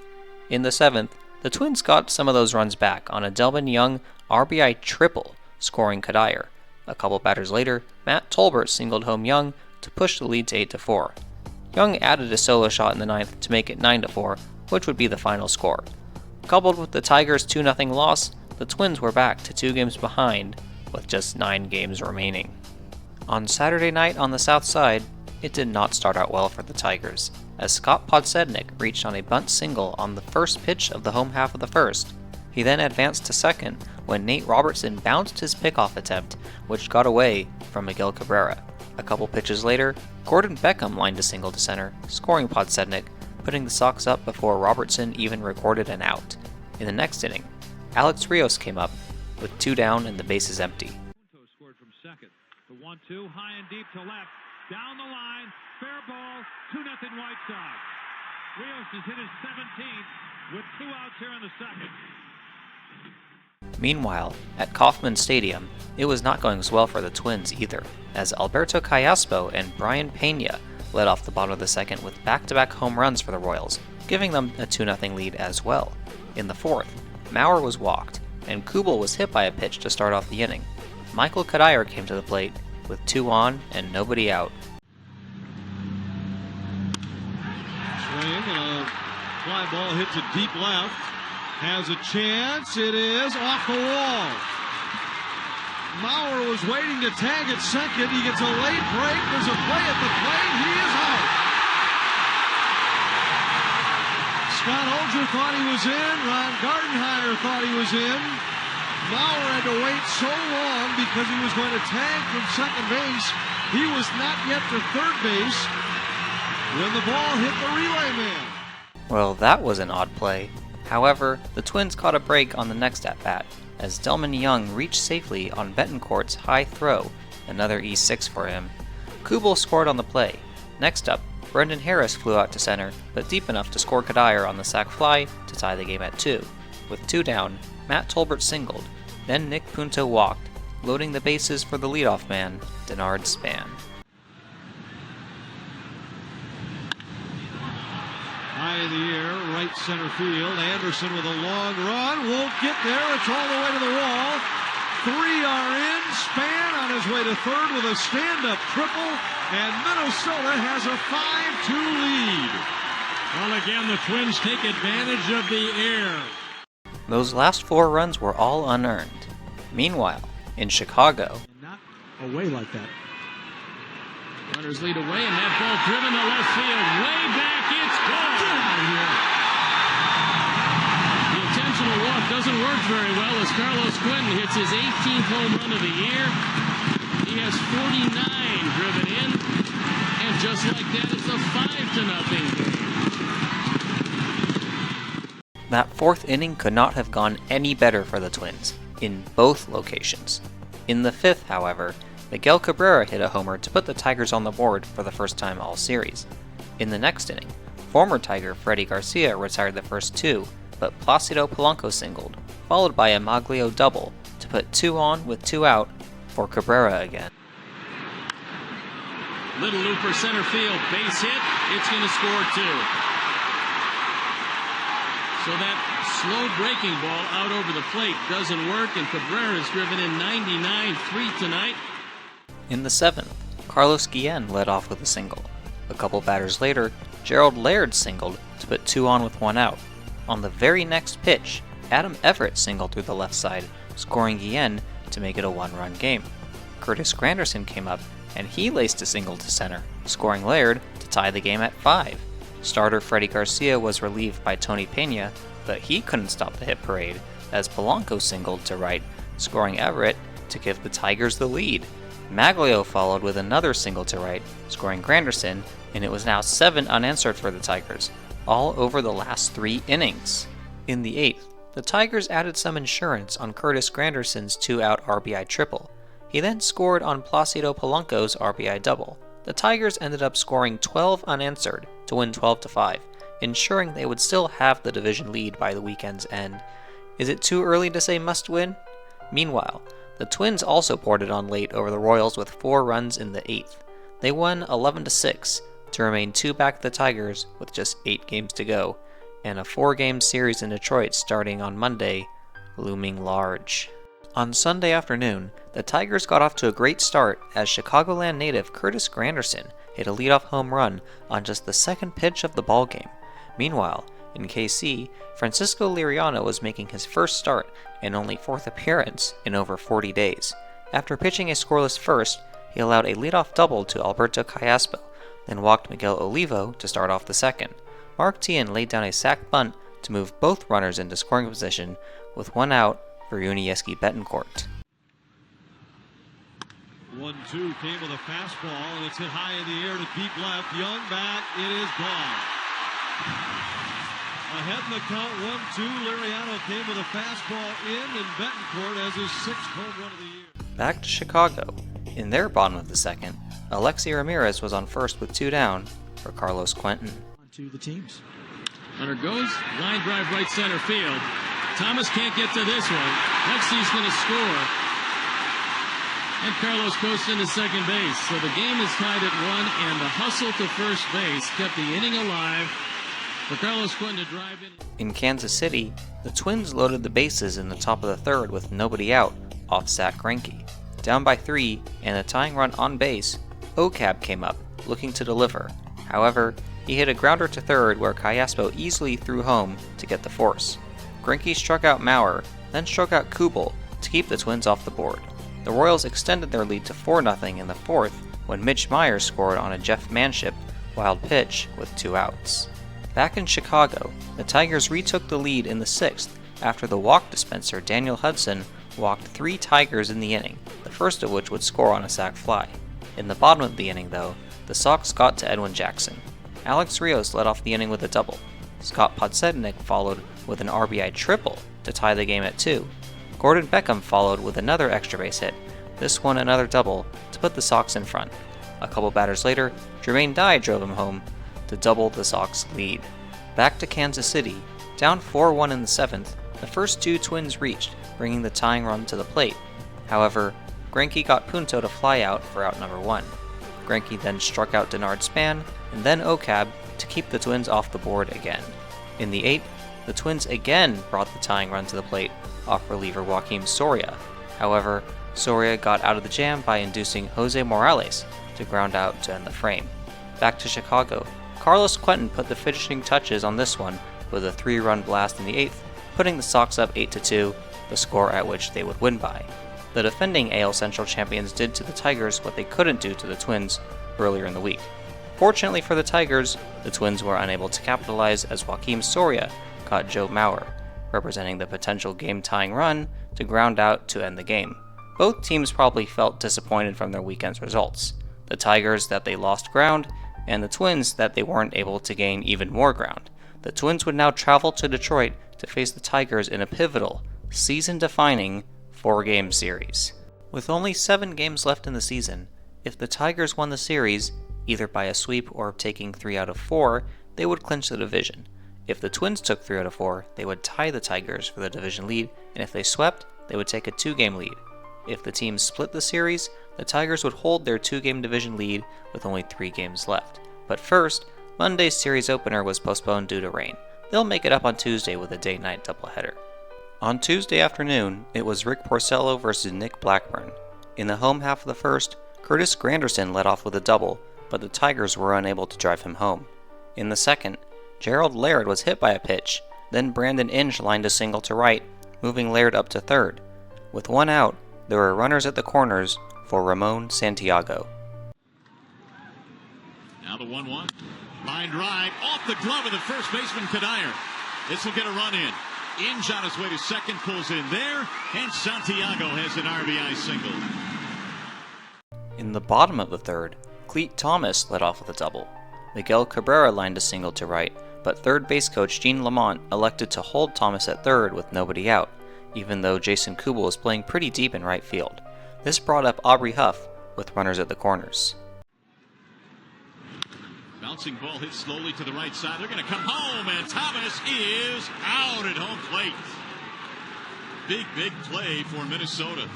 In the 7th, the Twins got some of those runs back on a Delvin Young RBI triple, scoring Kadire. A couple batters later, Matt Tolbert singled home Young to push the lead to 8-4. Young added a solo shot in the 9th to make it 9-4, which would be the final score. Coupled with the Tigers' 2-0 loss, the Twins were back to 2 games behind, with just 9 games remaining. On Saturday night on the South Side, it did not start out well for the Tigers, as Scott Podsednik reached on a bunt single on the first pitch of the home half of the first. He then advanced to second when Nate Robertson bounced his pickoff attempt, which got away from Miguel Cabrera. A couple pitches later, Gordon Beckham lined a single to center, scoring Podsednik, putting the Sox up before Robertson even recorded an out. In the next inning, Alex Rios came up with 2 down and the bases empty. Punto scored from second. The 1-2, high and deep to left. Down the line, fair ball, 2-0 White Sox. Rios has hit his 17th with 2 outs here in the second. Meanwhile, at Kauffman Stadium, it was not going so well for the Twins either, as Alberto Callaspo and Brian Pena led off the bottom of the second with back-to-back home runs for the Royals, giving them a 2-0 lead as well. In the fourth, Maurer was walked, and Kubel was hit by a pitch to start off the inning. Michael Kadire came to the plate with 2 on and nobody out. Swing and a fly ball hit to deep left. Has a chance. It is off the wall. Maurer was waiting to tag at second. He gets a late break. There's a play at the plate. He is out. Scott Olger thought he was in. Ron Gardenhire thought he was in. Maurer had to wait so long because he was going to tag from second base. He was not yet to third base when the ball hit the relay man. Well, that was an odd play. However, the Twins caught a break on the next at-bat, as Delman Young reached safely on Betancourt's high throw, another E6 for him. Kubel scored on the play. Next up, Brendan Harris flew out to center, but deep enough to score Kadire on the sac fly to tie the game at 2. With 2 down, Matt Tolbert singled, then Nick Punto walked, loading the bases for the leadoff man, Denard Span. High in the air, right center field. Anderson with a long run. Won't get there. It's all the way to the wall. 3 are in. Span on his way to third with a stand-up triple. And Minnesota has a 5-2 lead. Well, again, the Twins take advantage of the air. Those last 4 runs were all unearned. Meanwhile, in Chicago, Not away like that. Runners lead away, and that ball driven to left field. Way back, it's gone. Get out of here. The intentional walk doesn't work very well as Carlos Quentin hits his 18th home run of the year. He has 49 driven in, and just like that, it's a 5-0 game. that 4th inning could not have gone any better for the Twins, in both locations. In the 5th, however, Miguel Cabrera hit a homer to put the Tigers on the board for the first time all series. In the next inning, former Tiger Freddie Garcia retired the first 2, but Placido Polanco singled, followed by a Maglio double to put 2 on with 2 out for Cabrera again. Little looper center field, base hit, it's going to score 2. So that slow breaking ball out over the plate doesn't work, and Cabrera's driven in 99-3 tonight. In the 7th, Carlos Guillen led off with a single. A couple batters later, Gerald Laird singled to put 2 on with 1 out. On the very next pitch, Adam Everett singled through the left side, scoring Guillen to make it a 1-run game. Curtis Granderson came up, and he laced a single to center, scoring Laird to tie the game at 5. Starter Freddie Garcia was relieved by Tony Pena, but he couldn't stop the hit parade as Polanco singled to right, scoring Everett to give the Tigers the lead. Maglio followed with another single to right, scoring Granderson, and it was now 7 unanswered for the Tigers, all over the last 3 innings. In the 8th, the Tigers added some insurance on Curtis Granderson's 2-out RBI triple. He then scored on Placido Polanco's RBI double. The Tigers ended up scoring 12 unanswered to win 12-5, ensuring they would still have the division lead by the weekend's end. Is it too early to say must win? Meanwhile, the Twins also poured it on late over the Royals with 4 runs in the 8th. They won 11-6 to remain 2 back of the Tigers with just 8 games to go, and a 4-game series in Detroit starting on Monday looming large. On Sunday afternoon, the Tigers got off to a great start as Chicagoland native Curtis Granderson hit a leadoff home run on just the 2nd pitch of the ballgame. Meanwhile, in KC, Francisco Liriano was making his first start and only 4th appearance in over 40 days. After pitching a scoreless first, he allowed a leadoff double to Alberto Callaspo, then walked Miguel Olivo to start off the 2nd. Mark Teahan laid down a sac bunt to move both runners into scoring position with 1 out for Yuniesky Betancourt. 1-2 came with a fastball, and it's hit high in the air to deep left. Young bat, it is gone. Ahead in the count, 1-2. Liriano came with a fastball in, and Betancourt has his 6th home run of the year. Back to Chicago. In their bottom of the 2nd, Alexi Ramirez was on first with 2 down for Carlos Quentin. To the teams. Runner goes, line drive right center field. Thomas can't get to this one. Lexi's going to score. And Carlos coasts into second base. So the game is tied at 1, and the hustle to first base kept the inning alive for Carlos Quentin to drive in. In Kansas City, the Twins loaded the bases in the top of the third with nobody out, off Zach Greinke. Down by 3 and a tying run on base, Ocab came up, looking to deliver. However, he hit a grounder to third where Callaspo easily threw home to get the force. Greinke struck out Maurer, then struck out Kubel to keep the Twins off the board. The Royals extended their lead to 4-0 in the fourth when Mitch Myers scored on a Jeff Manship wild pitch with 2 outs. Back in Chicago, the Tigers retook the lead in the sixth after the walk dispenser Daniel Hudson walked 3 Tigers in the inning, the first of which would score on a sac fly. In the bottom of the inning, though, the Sox got to Edwin Jackson. Alex Rios led off the inning with a double. Scott Podsednik followed with an RBI triple to tie the game at 2. Gordon Beckham followed with another extra base hit, this one another double, to put the Sox in front. A couple batters later, Jermaine Dye drove him home to double the Sox lead. Back to Kansas City, down 4-1 in the seventh, the first 2 Twins reached, bringing the tying run to the plate. However, Greinke got Punto to fly out for out number 1. Greinke then struck out Denard Span and then Ocab to keep the Twins off the board again. In the 8th, the Twins again brought the tying run to the plate off reliever Joaquim Soria. However, Soria got out of the jam by inducing Jose Morales to ground out to end the frame. Back to Chicago, Carlos Quentin put the finishing touches on this one with a 3-run blast in the 8th, putting the Sox up 8-2, the score at which they would win by. The defending AL Central champions did to the Tigers what they couldn't do to the Twins earlier in the week. Fortunately for the Tigers, the Twins were unable to capitalize as Joaquim Soria caught Joe Mauer, representing the potential game-tying run to ground out to end the game. Both teams probably felt disappointed from their weekend's results. The Tigers that they lost ground, and the Twins that they weren't able to gain even more ground. The Twins would now travel to Detroit to face the Tigers in a pivotal, season-defining 4-game series. With only 7 games left in the season, if the Tigers won the series, either by a sweep or taking 3 out of 4, they would clinch the division. If the Twins took 3 out of 4, they would tie the Tigers for the division lead, and if they swept, they would take a 2-game lead. If the teams split the series, the Tigers would hold their 2-game division lead with only 3 games left. But first, Monday's series opener was postponed due to rain. They'll make it up on Tuesday with a day-night doubleheader. On Tuesday afternoon, it was Rick Porcello versus Nick Blackburn. In the home half of the first, Curtis Granderson led off with a double, but the Tigers were unable to drive him home. In the second, Gerald Laird was hit by a pitch, then Brandon Inge lined a single to right, moving Laird up to third. With 1 out, there were runners at the corners for Ramon Santiago. Now the 1-1. Line drive off the glove of the first baseman Kadire. This will get a run in. Inge on his way to second, pulls in there, and Santiago has an RBI single. In the bottom of the third, Cleet Thomas led off with a double. Miguel Cabrera lined a single to right, but third base coach Gene Lamont elected to hold Thomas at third with nobody out, even though Jason Kubel was playing pretty deep in right field. This brought up Aubrey Huff with runners at the corners. Bouncing ball hit slowly to the right side. They're going to come home, and Thomas is out at home plate. Big play for Minnesota.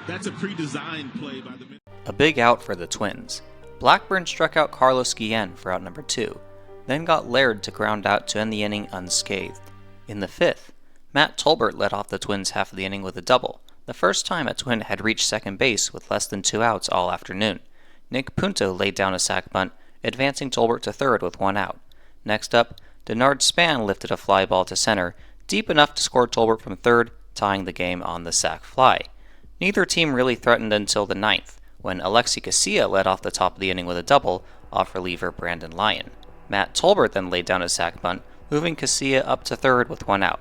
That's a pre-designed play by the... A big out for the Twins. Blackburn struck out Carlos Guillen for out number 2, then got Laird to ground out to end the inning unscathed. In the fifth, Matt Tolbert led off the Twins half of the inning with a double, the first time a Twin had reached second base with less than 2 outs all afternoon. Nick Punto laid down a sac bunt, advancing Tolbert to third with 1 out. Next up, Denard Span lifted a fly ball to center, deep enough to score Tolbert from third, tying the game on the sac fly. Neither team really threatened until the 9th, when Alexi Casilla led off the top of the inning with a double off reliever Brandon Lyon. Matt Tolbert then laid down a sac bunt, moving Casilla up to third with 1 out.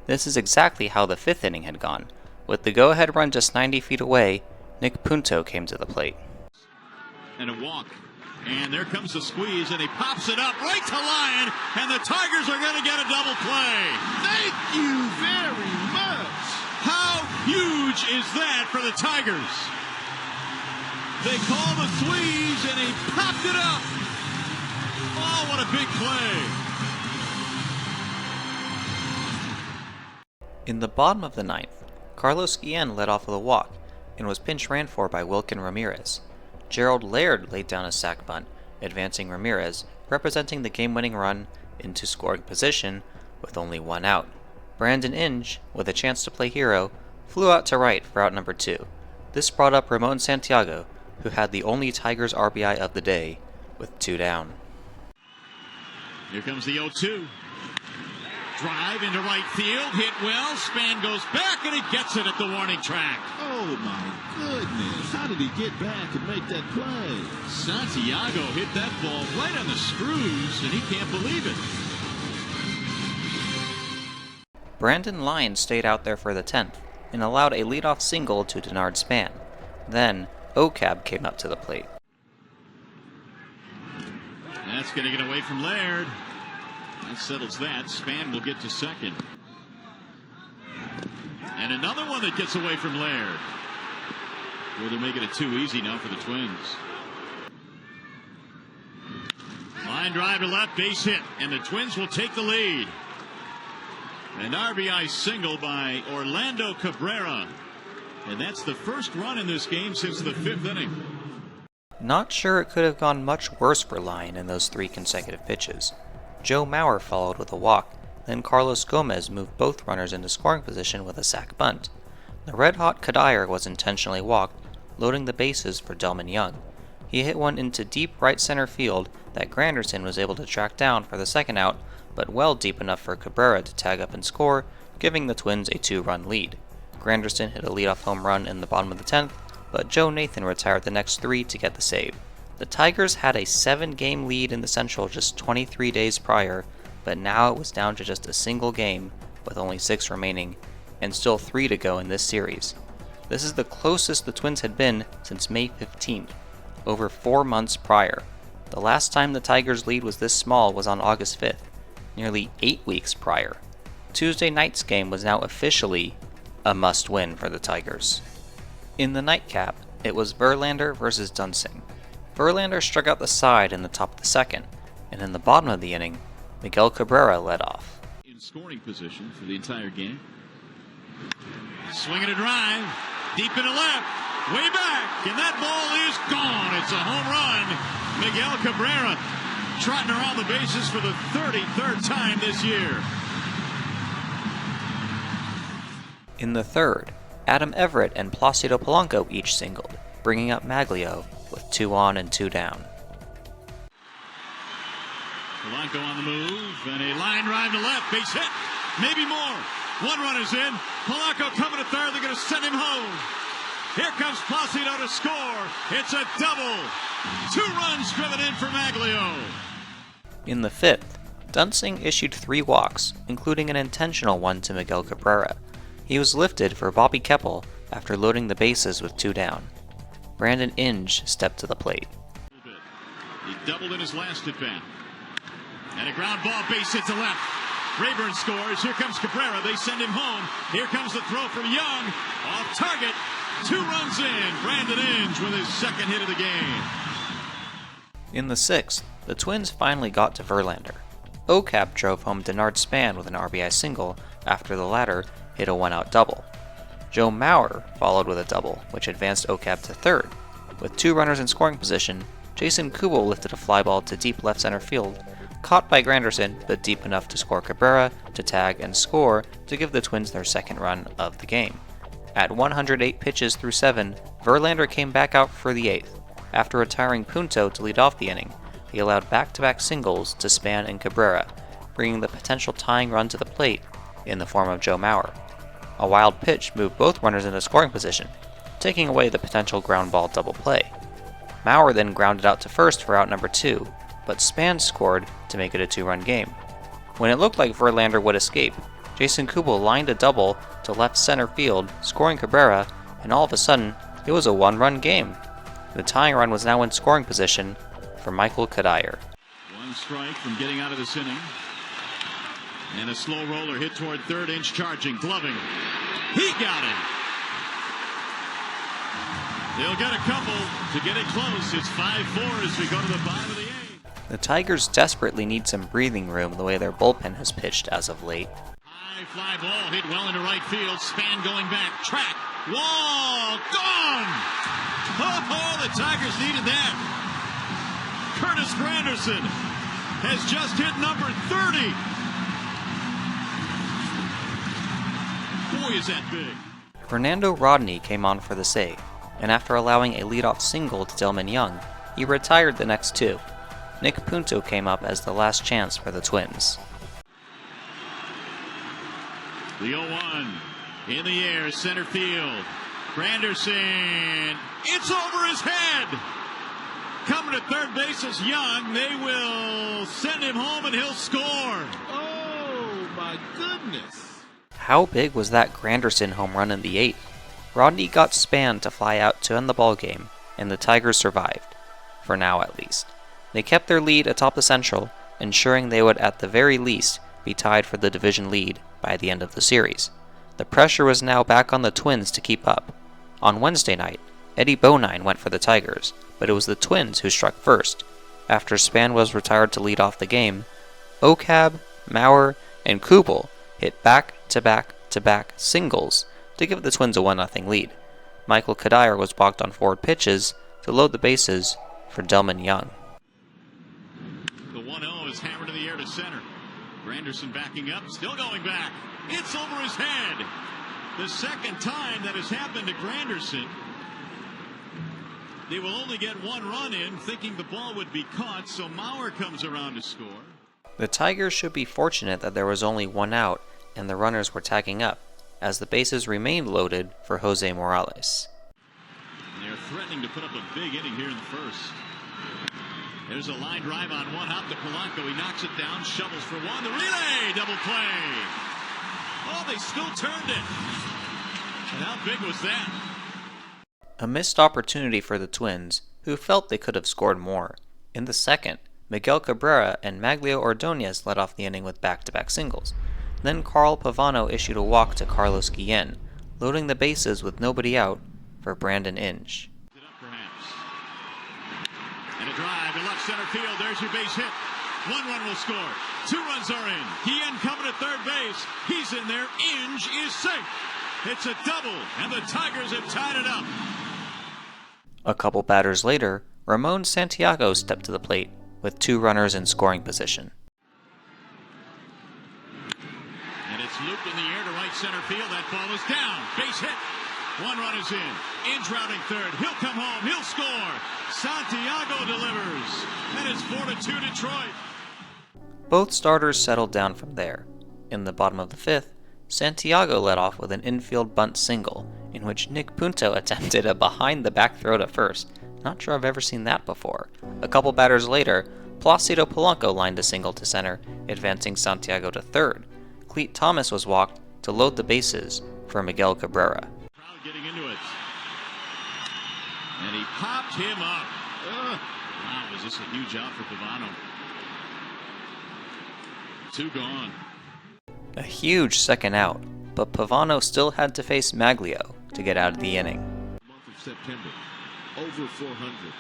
This is exactly how the 5th inning had gone. With the go-ahead run just 90 feet away, Nick Punto came to the plate. And a walk. And there comes the squeeze, and he pops it up right to Lyon, and the Tigers are going to get a double play. Thank you very much. How huge is that for the Tigers? They call the squeeze, and he popped it up. Oh, what a big play. In the bottom of the ninth, Carlos Guillen led off with a walk and was pinch ran for by Wilkin Ramirez. Gerald Laird laid down a sac bunt, advancing Ramirez, representing the game-winning run into scoring position with only one out. Brandon Inge, with a chance to play hero, flew out to right for out number 2. This brought up Ramon Santiago, who had the only Tigers RBI of the day, with 2 down. Here comes the 0-2. Drive into right field, hit well, Span goes back and he gets it at the warning track. Oh my goodness. How did he get back and make that play? Santiago hit that ball right on the screws and he can't believe it. Brandon Lyons stayed out there for the 10th and allowed a leadoff single to Denard Span. Then, Ocab came up to the plate. That's going to get away from Laird. That settles that. Span will get to second. And another one that gets away from Laird. Well, they're making it too easy now for the Twins. Line drive to left, base hit, and the Twins will take the lead. An RBI single by Orlando Cabrera. And that's the first run in this game since the 5th inning. Not sure it could have gone much worse for Lyon in those 3 consecutive pitches. Joe Mauer followed with a walk, then Carlos Gomez moved both runners into scoring position with a sac bunt. The red-hot Kadire was intentionally walked, loading the bases for Delman Young. He hit one into deep right center field that Granderson was able to track down for the second out, but well deep enough for Cabrera to tag up and score, giving the Twins a 2-run lead. Granderson hit a leadoff home run in the bottom of the 10th, but Joe Nathan retired the next 3 to get the save. The Tigers had a 7-game lead in the Central just 23 days prior, but now it was down to just a single game, with only 6 remaining, and still 3 to go in this series. This is the closest the Twins had been since May 15th, over 4 months prior. The last time the Tigers' lead was this small was on August 5th, nearly 8 weeks prior. Tuesday night's game was now officially a must-win for the Tigers. In the nightcap, it was Verlander versus Dunsing. Verlander struck out the side in the top of the 2nd, and in the bottom of the inning, Miguel Cabrera led off. In scoring position for the entire game. Swinging a drive, deep into left, way back, and that ball is gone. It's a home run. Miguel Cabrera trotting around the bases for the 33rd time this year. In the 3rd, Adam Everett and Placido Polanco each singled, bringing up Maglio with 2 on and 2 down. Polanco on the move, and a line drive to left, base hit, maybe more. 1 run is in. Polanco coming to 3rd. They're going to send him home. Here comes Placido to score. It's a double. 2 runs driven in for Maglio. In the 5th, Dunsing issued 3 walks, including an intentional one to Miguel Cabrera. He was lifted for Bobby Keppel after loading the bases with 2 down. Brandon Inge stepped to the plate. He doubled in his last at bat. And a ground ball, base hit to left. Rayburn scores. Here comes Cabrera. They send him home. Here comes the throw from Young. Off target. 2 runs in. Brandon Inge with his 2nd hit of the game. In the 6th, the Twins finally got to Verlander. Ocab drove home Denard Span with an RBI single after the latter hit a 1-out double. Joe Mauer followed with a double, which advanced Ocab to 3rd. With 2 runners in scoring position, Jason Kubel lifted a fly ball to deep left center field, caught by Granderson, but deep enough to score Cabrera to tag and score to give the Twins their 2nd run of the game. At 108 pitches through 7, Verlander came back out for the 8th. After retiring Punto to lead off the inning, he allowed back-to-back singles to Span and Cabrera, bringing the potential tying run to the plate in the form of Joe Mauer. A wild pitch moved both runners into scoring position, taking away the potential ground ball double play. Mauer then grounded out to 1st for out number 2, but Span scored to make it a 2-run game. When it looked like Verlander would escape, Jason Kubel lined a double to left center field, scoring Cabrera, and all of a sudden, it was a 1-run game. The tying run was now in scoring position for Michael Kadire. 1 strike from getting out of this inning. And a slow roller hit toward 3rd, Inge charging, gloving. He got it. They'll get a couple to get it close. It's 5-4 as we go to the bottom of the 8th. The Tigers desperately need some breathing room the way their bullpen has pitched as of late. High High fly ball hit well into right field. Span going back. Track. Wall. Gone. Oh, the Tigers needed that. Curtis Granderson has just hit number 30. Boy, is that big. Fernando Rodney came on for the save, and after allowing a leadoff single to Delman Young, he retired the next two. Nick Punto came up as the last chance for the Twins. The 0-1 in the air, center field. Granderson, it's over his head. Coming to third base is Young. They will send him home and he'll score. Oh, my goodness. How big was that Granderson home run in the 8th? Rodney got Span to fly out to end the ballgame, and the Tigers survived. For now, at least. They kept their lead atop the Central, ensuring they would at the very least be tied for the division lead by the end of the series. The pressure was now back on the Twins to keep up. On Wednesday night, Eddie Bonine went for the Tigers, but it was the Twins who struck first. After Span was retired to lead off the game, Okab, Maurer, and Kubel hit back-to-back-to-back singles to give the Twins a 1-0 lead. Michael Kadire was walked on 4 pitches to load the bases for Delman Young. The 1-0 is hammered in the air to center. Granderson backing up, still going back. It's over his head. The second time that has happened to Granderson. They will only get 1 run in, thinking the ball would be caught, so Maurer comes around to score. The Tigers should be fortunate that there was only 1 out and the runners were tagging up, as the bases remained loaded for Jose Morales. And they're threatening to put up a big inning here in the first. There's a line drive on one hop to Polanco. He knocks it down, shovels for one. The relay, double play. Oh, they still turned it. And how big was that? A missed opportunity for the Twins, who felt they could have scored more. In the second, Miguel Cabrera and Maglio Ordonez led off the inning with back-to-back singles. Then Carl Pavano issued a walk to Carlos Guillen, loading the bases with nobody out for Brandon Inge. And a drive to left center field. There's your base hit. 1 run will score. 2 runs are in. Guillen coming to third base. He's in there. Inge is safe. It's a double, and the Tigers have tied it up. A couple batters later, Ramon Santiago stepped to the plate with 2 runners in scoring position. And it's looped in the air to right center field. That ball is down. Base hit. 1 run is in. Inge routing third. He'll come home. He'll score. Santiago delivers. And it's 4-2 Detroit. Both starters settled down from there. In the bottom of the 5th, Santiago led off with an infield bunt single, in which Nick Punto attempted a behind-the-back throw to first. Not sure I've ever seen that before. A couple batters later, Placido Polanco lined a single to center, advancing Santiago to third. Cleet Thomas was walked to load the bases for Miguel Cabrera. Crowd getting into it. And he popped him up. Wow, was this a huge out for Pavano? 2 gone. A huge second out, but Pavano still had to face Maglio to get out of the inning. Month of September, over 400.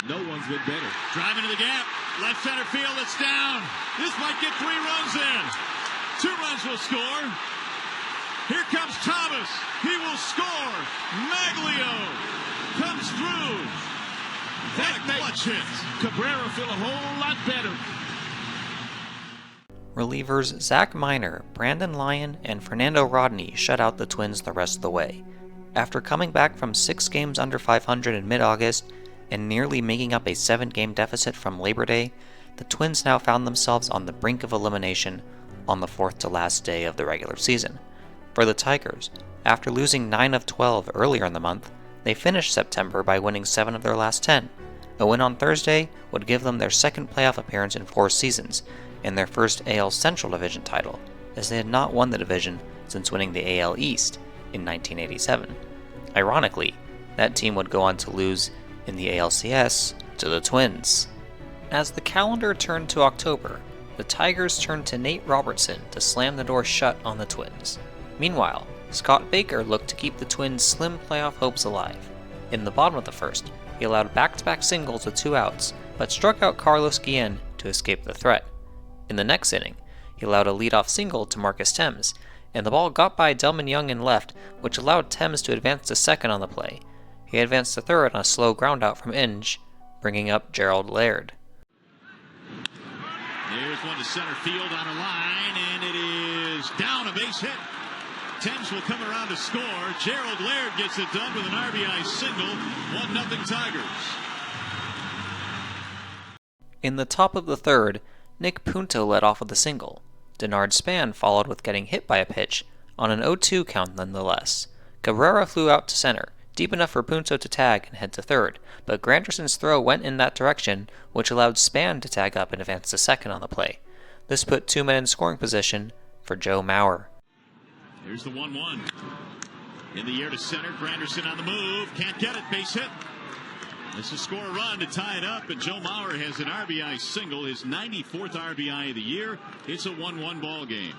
No one's been better. Driving to the gap, left center field, it's down. This might get 3 runs in. 2 runs will score. Here comes Thomas. He will score. Maglio comes through. That clutch hit. Cabrera feel a whole lot better. Relievers Zach Miner, Brandon Lyon, and Fernando Rodney shut out the Twins the rest of the way. After coming back from 6 games under 500 in mid-August and nearly making up a 7-game deficit from Labor Day, the Twins now found themselves on the brink of elimination on the 4th to last day of the regular season. For the Tigers, after losing 9 of 12 earlier in the month, they finished September by winning 7 of their last 10. A win on Thursday would give them their second playoff appearance in 4 seasons, and their first AL Central Division title, as they had not won the division since winning the AL East in 1987. Ironically, that team would go on to lose in the ALCS to the Twins. As the calendar turned to October, the Tigers turned to Nate Robertson to slam the door shut on the Twins. Meanwhile, Scott Baker looked to keep the Twins' slim playoff hopes alive. In the bottom of the first, he allowed back-to-back singles with 2 outs, but struck out Carlos Guillen to escape the threat. In the next inning, he allowed a leadoff single to Marcus Thames, and the ball got by Delman Young in left, which allowed Thames to advance to second on the play. He advanced to third on a slow groundout from Inge, bringing up Gerald Laird. There's one to center field on a line, and it is down, a base hit. Thames will come around to score. Gerald Laird gets it done with an RBI single. 1-0 Tigers. In the top of the third, Nick Punto led off with a single. Denard Span followed with getting hit by a pitch, on an 0-2 count nonetheless. Cabrera flew out to center, deep enough for Punto to tag and head to third, but Granderson's throw went in that direction, which allowed Span to tag up and advance to second on the play. This put two men in scoring position for Joe Mauer. Here's the 1-1. In the air to center, Granderson on the move, can't get it, base hit. This will score a run to tie it up, and Joe Mauer has an RBI single, his 94th RBI of the year. It's a 1-1 ball game.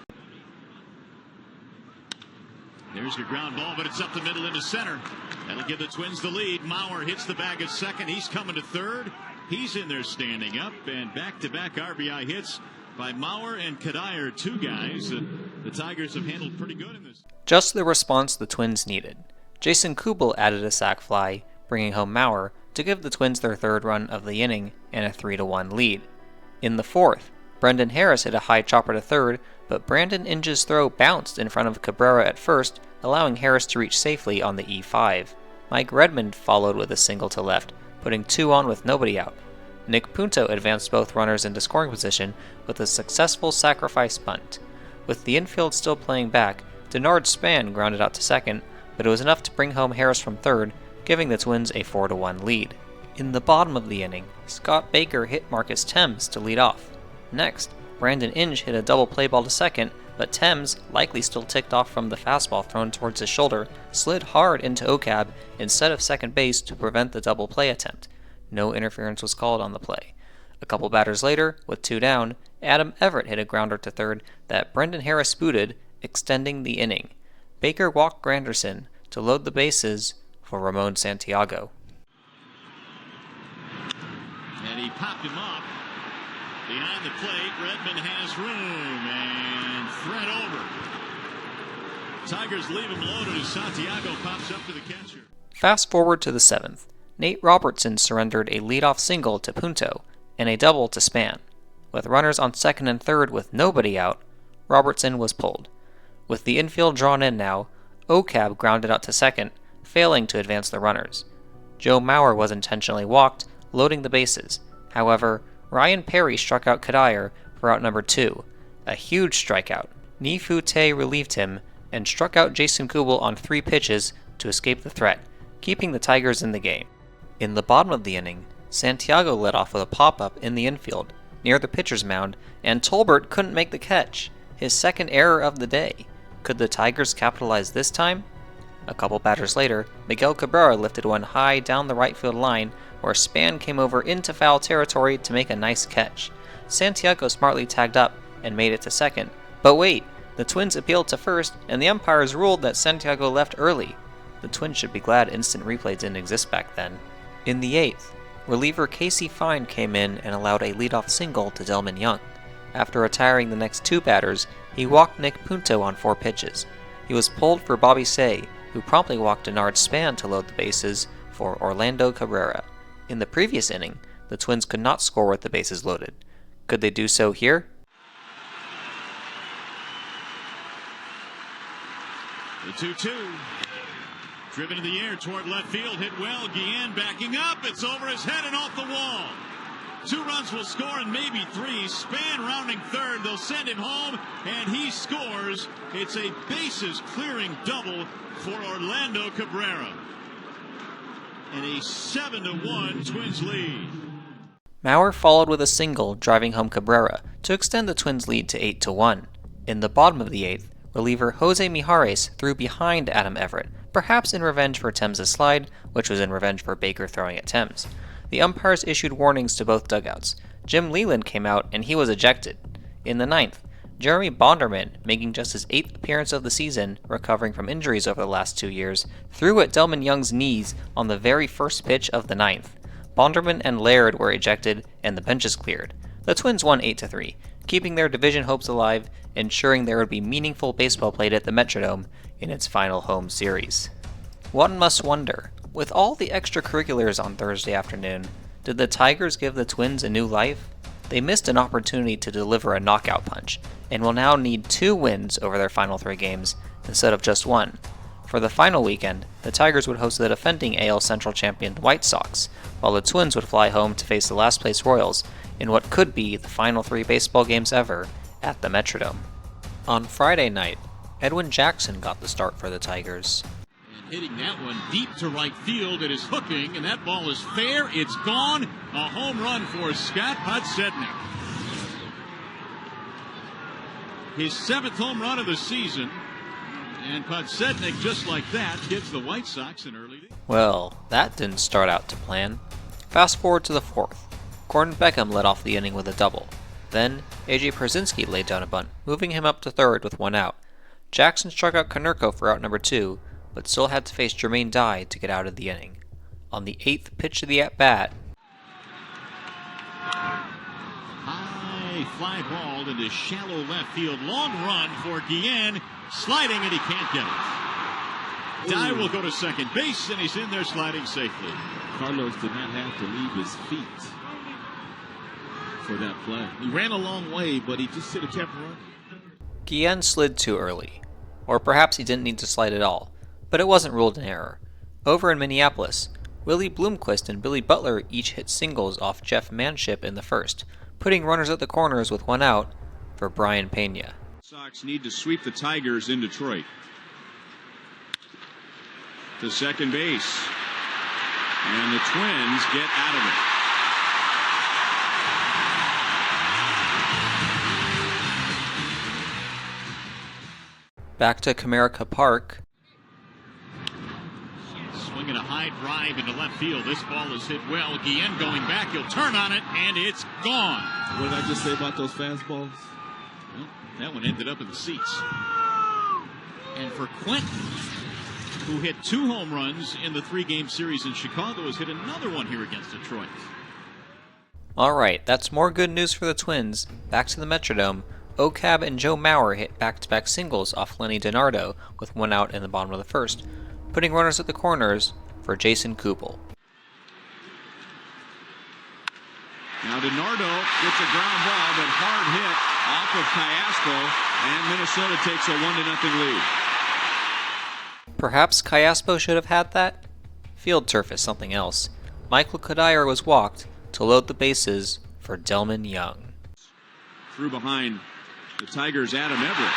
There's your ground ball, but it's up the middle into center. That'll give the Twins the lead. Mauer hits the bag at second. He's coming to third. He's in there standing up, and back-to-back RBI hits by Mauer and Kadire, two guys that the Tigers have handled pretty good in this. Just the response the Twins needed. Jason Kubel added a sac fly, bringing home Mauer to give the Twins their third run of the inning and a 3-1 lead. In the fourth, Brendan Harris hit a high chopper to third, but Brandon Inge's throw bounced in front of Cabrera at first, allowing Harris to reach safely on the E5. Mike Redmond followed with a single to left, putting two on with nobody out. Nick Punto advanced both runners into scoring position with a successful sacrifice bunt. With the infield still playing back, Denard Span grounded out to second, but it was enough to bring home Harris from third, giving the Twins a 4-1 lead. In the bottom of the inning, Scott Baker hit Marcus Thames to lead off. Next, Brandon Inge hit a double play ball to second, but Thames, likely still ticked off from the fastball thrown towards his shoulder, slid hard into OCAB instead of second base to prevent the double play attempt. No interference was called on the play. A couple batters later, with two down, Adam Everett hit a grounder to third that Brendan Harris booted, extending the inning. Baker walked Granderson to load the bases for Ramon Santiago. And he popped him up. Behind the plate, Redmond has room, and thread over. Tigers leave him loaded as Santiago pops up to the catcher. Fast forward to the seventh. Nate Robertson surrendered a leadoff single to Punto and a double to Span. With runners on second and third with nobody out, Robertson was pulled. With the infield drawn in now, OCAB grounded out to second, failing to advance the runners. Joe Mauer was intentionally walked, loading the bases. However, Ryan Perry struck out Kadire for out number 2, a huge strikeout. Nifute relieved him and struck out Jason Kubel on 3 pitches to escape the threat, keeping the Tigers in the game. In the bottom of the inning, Santiago led off with a pop-up in the infield, near the pitcher's mound, and Tolbert couldn't make the catch, his second error of the day. Could the Tigers capitalize this time? A couple batters later, Miguel Cabrera lifted one high down the right field line, where Span came over into foul territory to make a nice catch. Santiago smartly tagged up and made it to second. But wait, the Twins appealed to first, and the umpires ruled that Santiago left early. The Twins should be glad instant replay didn't exist back then. In the 8th, reliever Casey Fine came in and allowed a leadoff single to Delman Young. After retiring the next 2 batters, he walked Nick Punto on 4 pitches. He was pulled for Bobby Say, who promptly walked Denard Span to load the bases for Orlando Cabrera. In the previous inning, the Twins could not score with the bases loaded. Could they do so here? The 2-2. Driven in the air toward left field, hit well. Guillen backing up. It's over his head and off the wall. 2 runs will score and maybe 3. Span rounding third. They'll send him home, and he scores. It's a bases-clearing double for Orlando Cabrera. And a 7-1 Twins lead. Mauer followed with a single, driving home Cabrera to extend the Twins' lead to 8-1. In the bottom of the 8th, reliever Jose Mijares threw behind Adam Everett, perhaps in revenge for Thames' slide, which was in revenge for Baker throwing at Thames. The umpires issued warnings to both dugouts. Jim Leland came out and he was ejected. In the 9th, Jeremy Bonderman, making just his 8th appearance of the season, recovering from injuries over the last 2 years, threw at Delman Young's knees on the very first pitch of the 9th. Bonderman and Laird were ejected and the benches cleared. The Twins won 8-3. keeping their division hopes alive, ensuring there would be meaningful baseball played at the Metrodome in its final home series. One must wonder, with all the extracurriculars on Thursday afternoon, did the Tigers give the Twins a new life? They missed an opportunity to deliver a knockout punch, and will now need 2 wins over their final 3 games instead of just 1. For the final weekend, the Tigers would host the defending AL Central champion White Sox, while the Twins would fly home to face the last-place Royals in what could be the final 3 baseball games ever at the Metrodome. On Friday night, Edwin Jackson got the start for the Tigers. And hitting that one deep to right field, it is hooking, and that ball is fair. It's gone. A home run for Scott Podsednik. His 7th home run of the season. And Podsednik, just like that, gives the White Sox an early lead. Well, that didn't start out to plan. Fast forward to the 4th. Gordon Beckham led off the inning with a double. Then, A.J. Pierzynski laid down a bunt, moving him up to 3rd with 1 out. Jackson struck out Konerko for out number 2, but still had to face Jermaine Dye to get out of the inning. On the 8th pitch of the at-bat, High fly ball into shallow left field. Long run for Guillen. Sliding, and he can't get it. Dye will go to second base, and he's in there sliding safely. Carlos did not have to leave his feet for that play. He ran a long way, but he just should have kept running. Guillen slid too early. Or perhaps he didn't need to slide at all, but it wasn't ruled an error. Over in Minneapolis, Willie Bloomquist and Billy Butler each hit singles off Jeff Manship in the 1st, putting runners at the corners with 1 out for Brian Pena. Sox need to sweep the Tigers in Detroit. To second base. And the Twins get out of it. Back to Comerica Park. Swinging a high drive into left field. This ball is hit well. Guillen going back. He'll turn on it, and it's gone. What did I just say about those fastballs? Well, that one ended up in the seats. And for Quentin, who hit 2 home runs in the 3-game series in Chicago, has hit another one here against Detroit. Alright, that's more good news for the Twins. Back to the Metrodome. O'Cab and Joe Mauer hit back-to-back singles off Lenny DiNardo with 1 out in the bottom of the 1st, putting runners at the corners for Jason Kubel. Now DiNardo gets a ground ball, but hard hit off of Cayasco, and Minnesota takes a 1-0 lead. Perhaps Cayaspo should have had that? Field turf is something else. Michael Cuddyer was walked to load the bases for Delman Young. Through behind the Tigers' Adam Everett.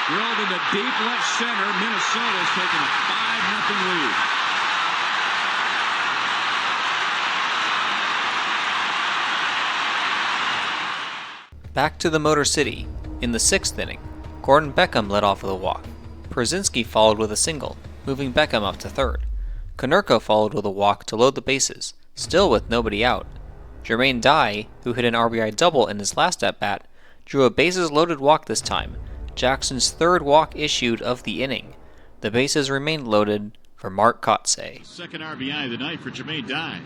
Drilled into deep left center. Minnesota's taking a 5-0 lead. Back to the Motor City. In the 6th inning, Gordon Beckham led off with a walk. Pierzynski followed with a single, moving Beckham up to 3rd. Konerko followed with a walk to load the bases, still with nobody out. Jermaine Dye, who hit an RBI double in his last at-bat, drew a bases-loaded walk this time, Jackson's 3rd walk issued of the inning. The bases remained loaded for Mark Kotsay. Second RBI of the night for Jermaine Dye.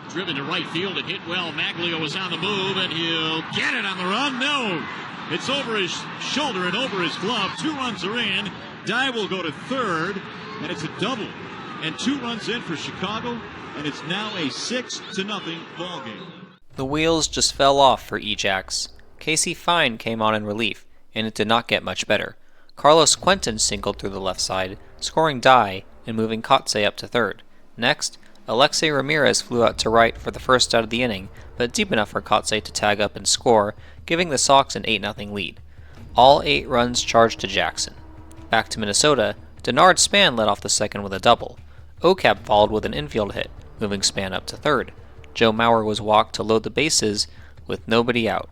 Driven to right field and hit well. Maglio was on the move, and he'll get it on the run. No! It's over his shoulder and over his glove. 2 runs are in. Dye will go to 3rd, and it's a double. And 2 runs in for Chicago, and it's now a 6-0 ball game. The wheels just fell off for Ejax. Casey Fine came on in relief, and it did not get much better. Carlos Quentin singled through the left side, scoring Dye and moving Kotsay up to 3rd. Next, Alexei Ramirez flew out to right for the 1st out of the inning, but deep enough for Kotsay to tag up and score, giving the Sox an 8-0 lead. All 8 runs charged to Jackson. Back to Minnesota, Denard Span led off the 2nd with a double. O'Cab followed with an infield hit, moving Span up to 3rd. Joe Mauer was walked to load the bases with nobody out.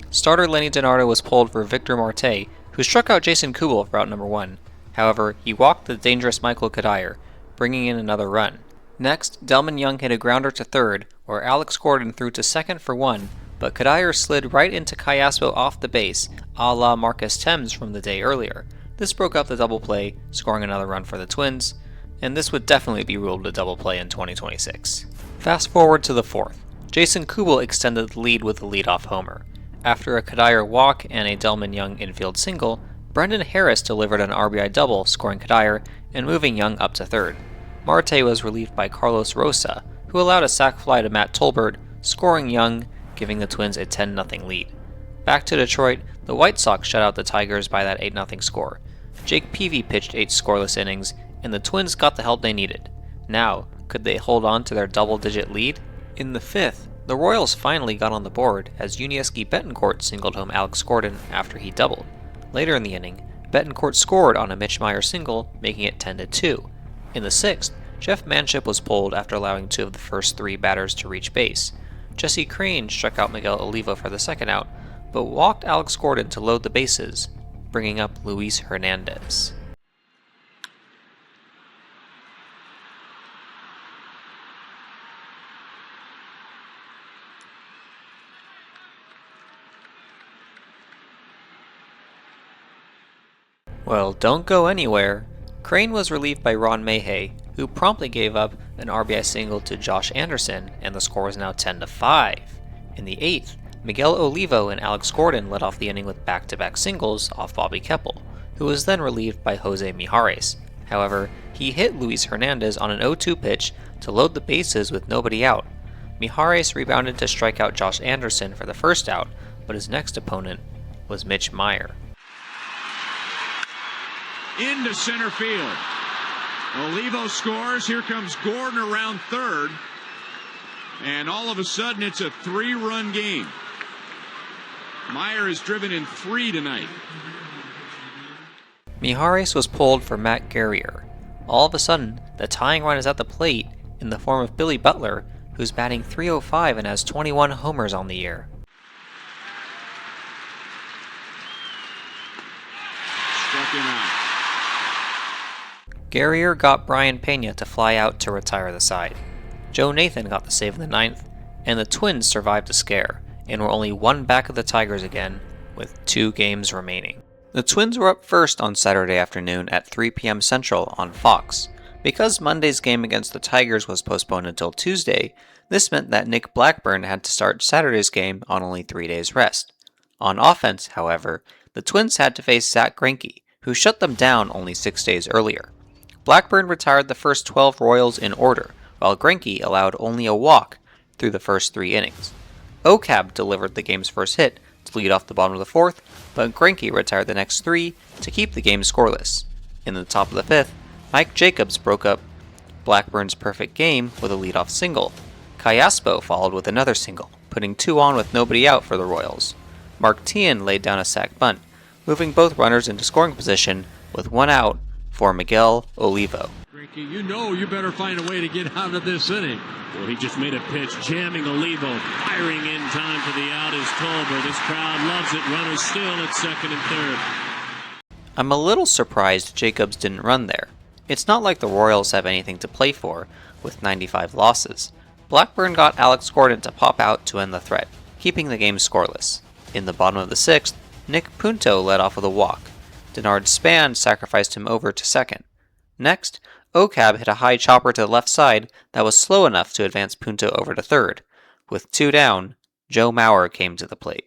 Starter Lenny DiNardo was pulled for Victor Marte, who struck out Jason Kubel for out number 1. However, he walked the dangerous Michael Cuddyer, bringing in another run. Next, Delman Young hit a grounder to 3rd, where Alex Gordon threw to 2nd for 1, but Cuddyer slid right into Cayaspo off the base, a la Marcus Thames from the day earlier. This broke up the double play, scoring another run for the Twins, and this would definitely be ruled a double play in 2026. Fast forward to the 4th. Jason Kubel extended the lead with a leadoff homer. After a Kadire walk and a Delman Young infield single, Brendan Harris delivered an RBI double, scoring Kadire and moving Young up to third. Marte was relieved by Carlos Rosa, who allowed a sac fly to Matt Tolbert, scoring Young, giving the Twins a 10-0 lead. Back to Detroit, the White Sox shut out the Tigers by that 8-0 score. Jake Peavy pitched 8 scoreless innings, and the Twins got the help they needed. Now, could they hold on to their double-digit lead? In the 5th, the Royals finally got on the board as Yuniesky Betancourt singled home Alex Gordon after he doubled. Later in the inning, Betancourt scored on a Mitch Maier single, making it 10-2. In the 6th, Jeff Manship was pulled after allowing 2 of the first 3 batters to reach base. Jesse Crain struck out Miguel Olivo for the second out, but walked Alex Gordon to load the bases, bringing up Luis Hernandez. Well, don't go anywhere. Crain was relieved by Ron Mayhay, who promptly gave up an RBI single to Josh Anderson, and the score was now 10-5. In the 8th, Miguel Olivo and Alex Gordon led off the inning with back-to-back singles off Bobby Keppel, who was then relieved by Jose Mijares. However, he hit Luis Hernandez on an 0-2 pitch to load the bases with nobody out. Mijares rebounded to strike out Josh Anderson for the first out, but his next opponent was Mitch Maier. Into center field. Olivo scores. Here comes Gordon around third. And all of a sudden, it's a 3-run game. Maier is driven in 3 tonight. Mijares was pulled for Matt Guerrier. All of a sudden, the tying run is at the plate in the form of Billy Butler, who's batting .305 and has 21 homers on the year. Struck him out. Guerrier got Brian Pena to fly out to retire the side. Joe Nathan got the save in the 9th, and the Twins survived the scare, and were only 1 back of the Tigers again, with 2 games remaining. The Twins were up first on Saturday afternoon at 3 p.m. Central on Fox. Because Monday's game against the Tigers was postponed until Tuesday, this meant that Nick Blackburn had to start Saturday's game on only 3 days rest. On offense, however, the Twins had to face Zach Greinke, who shut them down only 6 days earlier. Blackburn retired the first 12 Royals in order, while Greinke allowed only a walk through the first 3 innings. Ocab delivered the game's first hit to lead off the bottom of the 4th, but Greinke retired the next 3 to keep the game scoreless. In the top of the 5th, Mike Jacobs broke up Blackburn's perfect game with a leadoff single. Callaspo followed with another single, putting 2 on with nobody out for the Royals. Mark Teahan laid down a sac bunt, moving both runners into scoring position with 1 out for Miguel Olivo. Greinke, you better find a way to get out of this inning. Well, he just made a pitch, jamming Olivo, firing in time for the out is Tolbert. This crowd loves it. Runners still at second and third. I'm a little surprised Jacobs didn't run there. It's not like the Royals have anything to play for, with 95 losses. Blackburn got Alex Gordon to pop out to end the threat, keeping the game scoreless. In the bottom of the 6th, Nick Punto led off with a walk. Denard Span sacrificed him over to second. Next, Ocab hit a high chopper to the left side that was slow enough to advance Punto over to third. With 2 down, Joe Mauer came to the plate.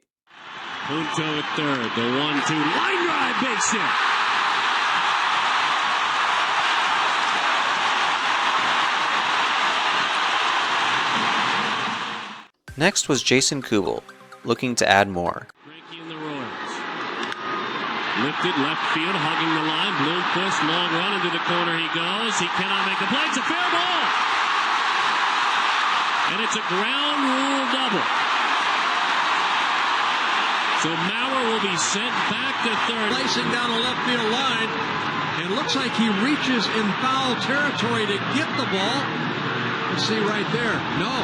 Punto at third, the 1-2 line drive, base hit. Next was Jason Kubel, looking to add more. Greinke and the Royals. Lifted left field, hugging the line. Bloomquist, long run into the corner he goes. He cannot make the play. It's a fair ball. And it's a ground rule double. So Mauer will be sent back to third. Placing down a left field line. It looks like he reaches in foul territory to get the ball. Let's see right there. No,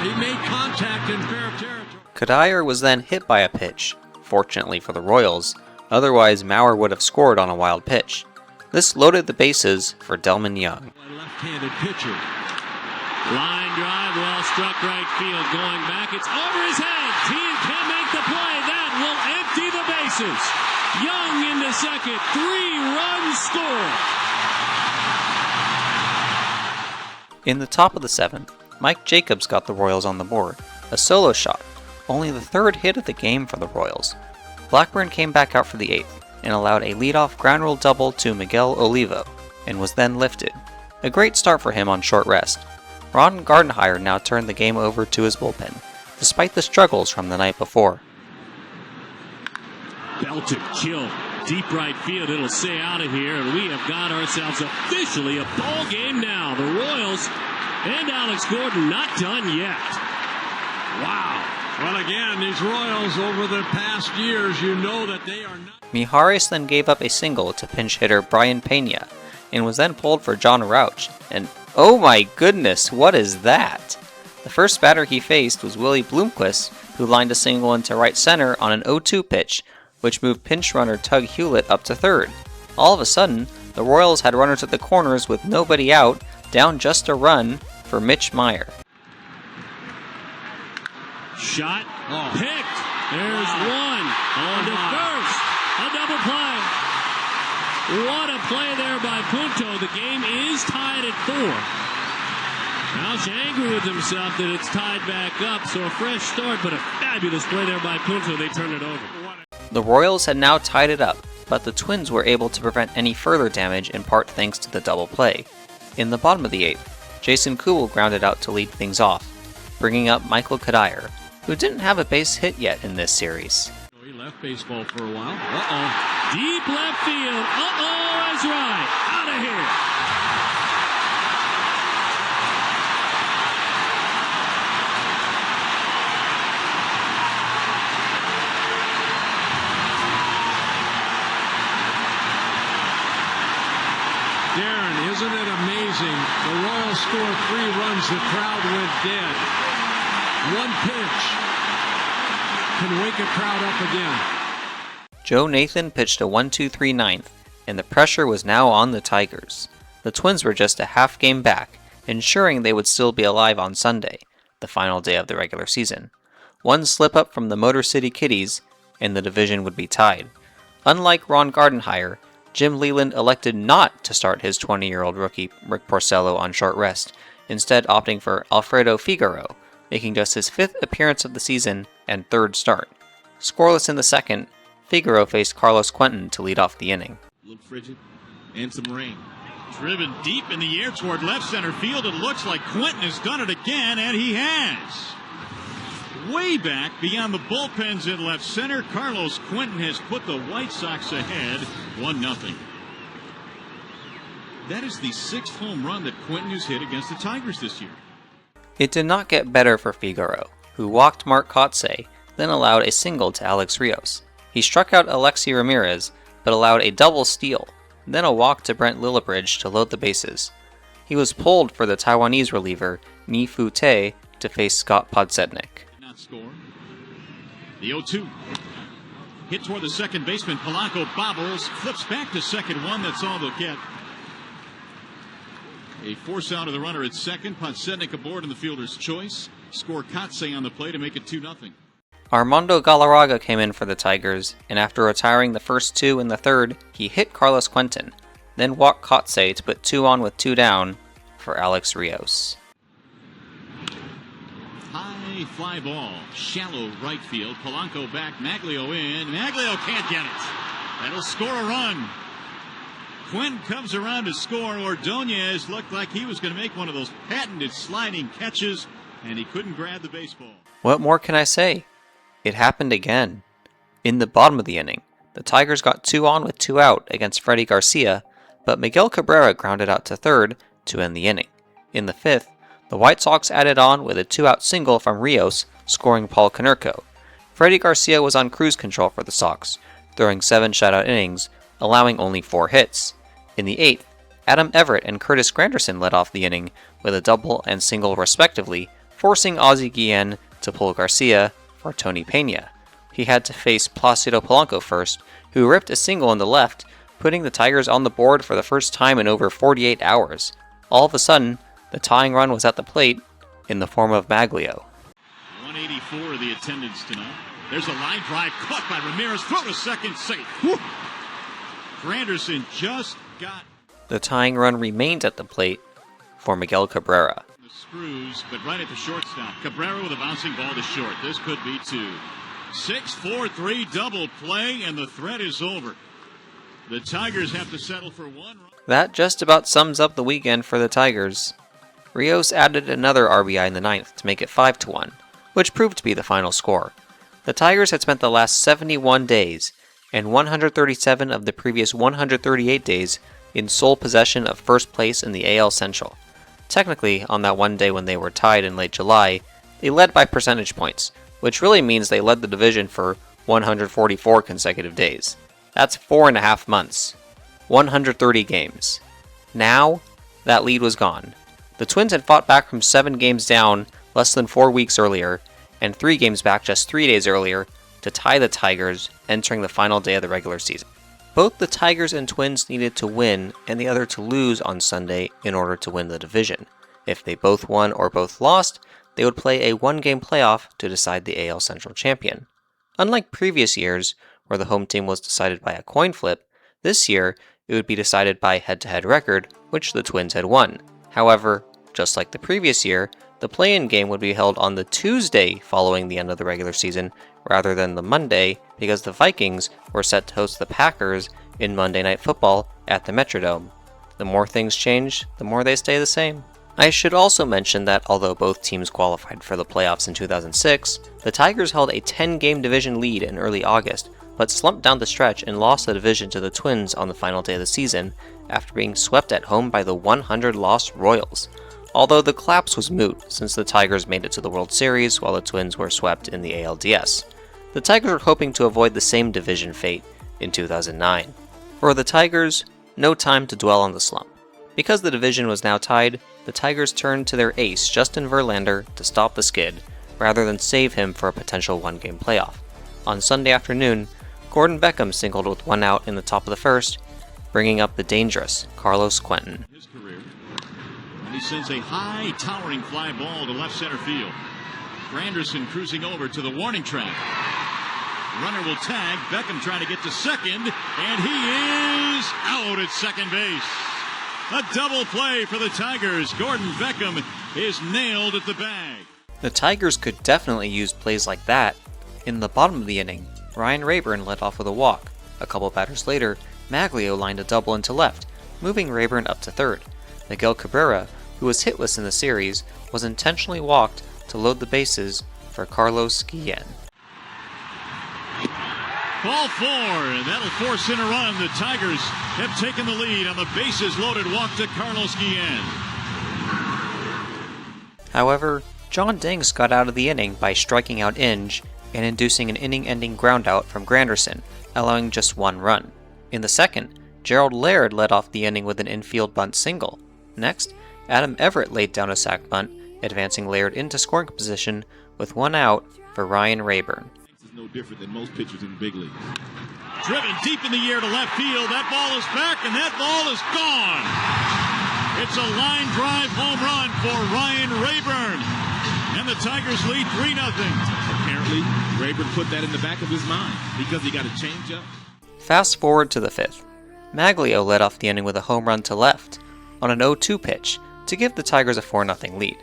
he made contact in fair territory. Kadire was then hit by a pitch, fortunately for the Royals. Otherwise, Mauer would have scored on a wild pitch. This loaded the bases for Delman Young. Left-handed pitcher. Line drive, well struck right field. Going back, it's over his head. Team can make the play. That will empty the bases. Young into second. 3-run score. In the top of the 7th, Mike Jacobs got the Royals on the board, a solo shot, only the third hit of the game for the Royals. Blackburn came back out for the 8th and allowed a leadoff ground rule double to Miguel Olivo, and was then lifted. A great start for him on short rest. Ron Gardenhire now turned the game over to his bullpen, despite the struggles from the night before. Belted kill, deep right field. It'll stay out of here, and we have got ourselves officially a ball game now. The Royals and Alex Gordon not done yet. Wow. Well, again, these Royals over the past years, you know that they are not. Mijares then gave up a single to pinch hitter Brian Pena, and was then pulled for John Rauch, and oh my goodness, what is that? The first batter he faced was Willie Bloomquist, who lined a single into right center on an 0-2 pitch, which moved pinch runner Tug Hewlett up to third. All of a sudden, the Royals had runners at the corners with nobody out, down just a run for Mitch Meyer. Shot, picked. There's one on to first. A double play. What a play there by Punto. The game is tied at 4. Roush angry with himself that it's tied back up, so a fresh start, but a fabulous play there by Punto. They turn it over. The Royals had now tied it up, but the Twins were able to prevent any further damage in part thanks to the double play. In the bottom of the 8th, Jason Kubel grounded out to lead things off, bringing up Michael Kadire, who didn't have a base hit yet in this series. He left baseball for a while. Deep left field. That's right. Out of here. Darren, isn't it amazing? The Royals scored 3 runs, the crowd went dead. One pitch can wake a crowd up again. Joe Nathan pitched a 1-2-3 ninth, and the pressure was now on the Tigers. The Twins were just a half game back, ensuring they would still be alive on Sunday, the final day of the regular season. One slip up from the Motor City Kitties, and the division would be tied. Unlike Ron Gardenhire, Jim Leland elected not to start his 20-year-old rookie Rick Porcello on short rest, instead opting for Alfredo Figueroa, making just his 5th appearance of the season and 3rd start. Scoreless in the 2nd, Figueroa faced Carlos Quentin to lead off the inning. A little frigid and some rain. Driven deep in the air toward left center field. It looks like Quentin has done it again, and he has. Way back beyond the bullpens in left center, Carlos Quentin has put the White Sox ahead 1-0. That is the 6th home run that Quentin has hit against the Tigers this year. It did not get better for Figueroa, who walked Mark Kotsay, then allowed a single to Alex Rios. He struck out Alexi Ramirez, but allowed a double steal, then a walk to Brent Lillibridge to load the bases. He was pulled for the Taiwanese reliever Ni Fu Tae to face Scott Podsednik. Not score. The 0-2. Hit toward the second baseman. Polanco bobbles, flips back to second one. That's all they'll get. A force out of the runner at second. Podsednik aboard in the fielder's choice. Score Kotsay on the play to make it 2-0. Armando Galarraga came in for the Tigers, and after retiring the first 2 in the 3rd, he hit Carlos Quentin, then walked Kotsay to put 2 on with 2 down for Alex Rios. High fly ball, shallow right field. Polanco back, Maglio in. Maglio can't get it. That'll score a run. Quinn comes around to score. Ordonez looked like he was going to make one of those patented sliding catches, and he couldn't grab the baseball. What more can I say? It happened again. In the bottom of the inning, the Tigers got 2 on with 2 out against Freddie Garcia, but Miguel Cabrera grounded out to third to end the inning. In the 5th, the White Sox added on with a 2-out single from Rios, scoring Paul Konerko. Freddie Garcia was on cruise control for the Sox, throwing 7 shutout innings, allowing only 4 hits. In the 8th, Adam Everett and Curtis Granderson led off the inning with a double and single respectively, forcing Ozzie Guillen to pull Garcia for Tony Pena. He had to face Placido Polanco first, who ripped a single in the left, putting the Tigers on the board for the first time in over 48 hours. All of a sudden, the tying run was at the plate in the form of Maglio. 184 the attendance tonight. There's a line drive caught by Ramirez. Throw to second, safe. Whew. Granderson just got... The tying run remained at the plate for Miguel Cabrera. The Screws, but right at the shortstop. Cabrera with a bouncing ball to short. This could be two. 6-4-3 double play, and the threat is over. The Tigers have to settle for one. That just about sums up the weekend for the Tigers. Rios added another RBI in the ninth to make it 5-1, which proved to be the final score. The Tigers had spent the last 71 days, and 137 of the previous 138 days, in sole possession of first place in the AL Central. Technically, on that one day when they were tied in late July, they led by percentage points, which really means they led the division for 144 consecutive days. That's 4.5 months. 130 games. Now, that lead was gone. The Twins had fought back from 7 games down less than 4 weeks earlier, and 3 games back just 3 days earlier, to tie the Tigers entering the final day of the regular season. Both the Tigers and Twins needed to win and the other to lose on Sunday in order to win the division. If they both won or both lost, they would play a 1-game playoff to decide the AL Central champion. Unlike previous years, where the home team was decided by a coin flip, this year it would be decided by head-to-head record, which the Twins had won. However, just like the previous year, the play-in game would be held on the Tuesday following the end of the regular season, rather than the Monday, because the Vikings were set to host the Packers in Monday Night Football at the Metrodome. The more things change, the more they stay the same. I should also mention that although both teams qualified for the playoffs in 2006, the Tigers held a 10-game division lead in early August, but slumped down the stretch and lost the division to the Twins on the final day of the season, after being swept at home by the 100-loss Royals. Although the collapse was moot, since the Tigers made it to the World Series while the Twins were swept in the ALDS. The Tigers were hoping to avoid the same division fate in 2009. For the Tigers, no time to dwell on the slump. Because the division was now tied, the Tigers turned to their ace Justin Verlander to stop the skid, rather than save him for a potential 1-game playoff. On Sunday afternoon, Gordon Beckham singled with 1 out in the top of the first, bringing up the dangerous Carlos Quentin. His career. And he sends a high, towering fly ball to left center field. Granderson cruising over to the warning track. Runner will tag. Beckham trying to get to second, and he is out at second base. A double play for the Tigers. Gordon Beckham is nailed at the bag. The Tigers could definitely use plays like that. In the bottom of the inning, Ryan Rayburn led off with a walk. A couple batters later, Maglio lined a double into left, moving Rayburn up to third. Miguel Cabrera, who was hitless in the series, was intentionally walked to load the bases for Carlos Guillen. Ball 4, and that'll force in a run. The Tigers have taken the lead on the bases loaded walk to Carlos Guillen. However, John Dings got out of the inning by striking out Inge and inducing an inning-ending groundout from Granderson, allowing just 1 run. In the second, Gerald Laird led off the inning with an infield bunt single. Next, Adam Everett laid down a sac bunt, advancing Laird into scoring position with 1 out for Ryan Rayburn. This is no different than most pitchers in the big leagues. Driven deep in the air to left field. That ball is back, and that ball is gone. It's a line drive home run for Ryan Rayburn. And the Tigers lead 3-0. Apparently, Rayburn put that in the back of his mind because he got a change up. Fast forward to the 5th. Maglio led off the inning with a home run to left on an 0-2 pitch to give the Tigers a 4-0 lead.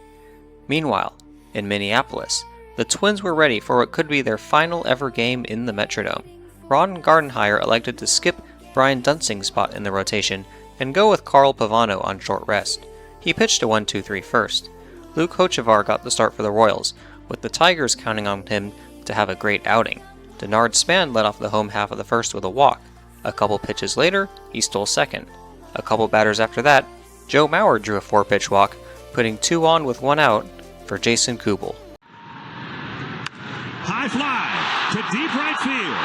Meanwhile, in Minneapolis, the Twins were ready for what could be their final ever game in the Metrodome. Ron Gardenhire elected to skip Brian Dunsing's spot in the rotation and go with Carl Pavano on short rest. He pitched a 1-2-3 first. Luke Hochevar got the start for the Royals, with the Tigers counting on him to have a great outing. Denard Span led off the home half of the first with a walk. A couple pitches later, he stole second. A couple batters after that, Joe Mauer drew a 4-pitch walk, putting 2 on with 1 out for Jason Kubel. High fly to deep right field.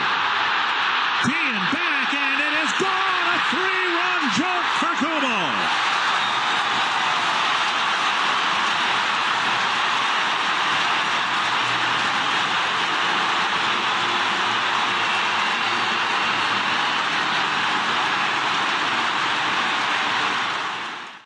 Teeing back, and it is gone! A 3-run jolt for Kubel.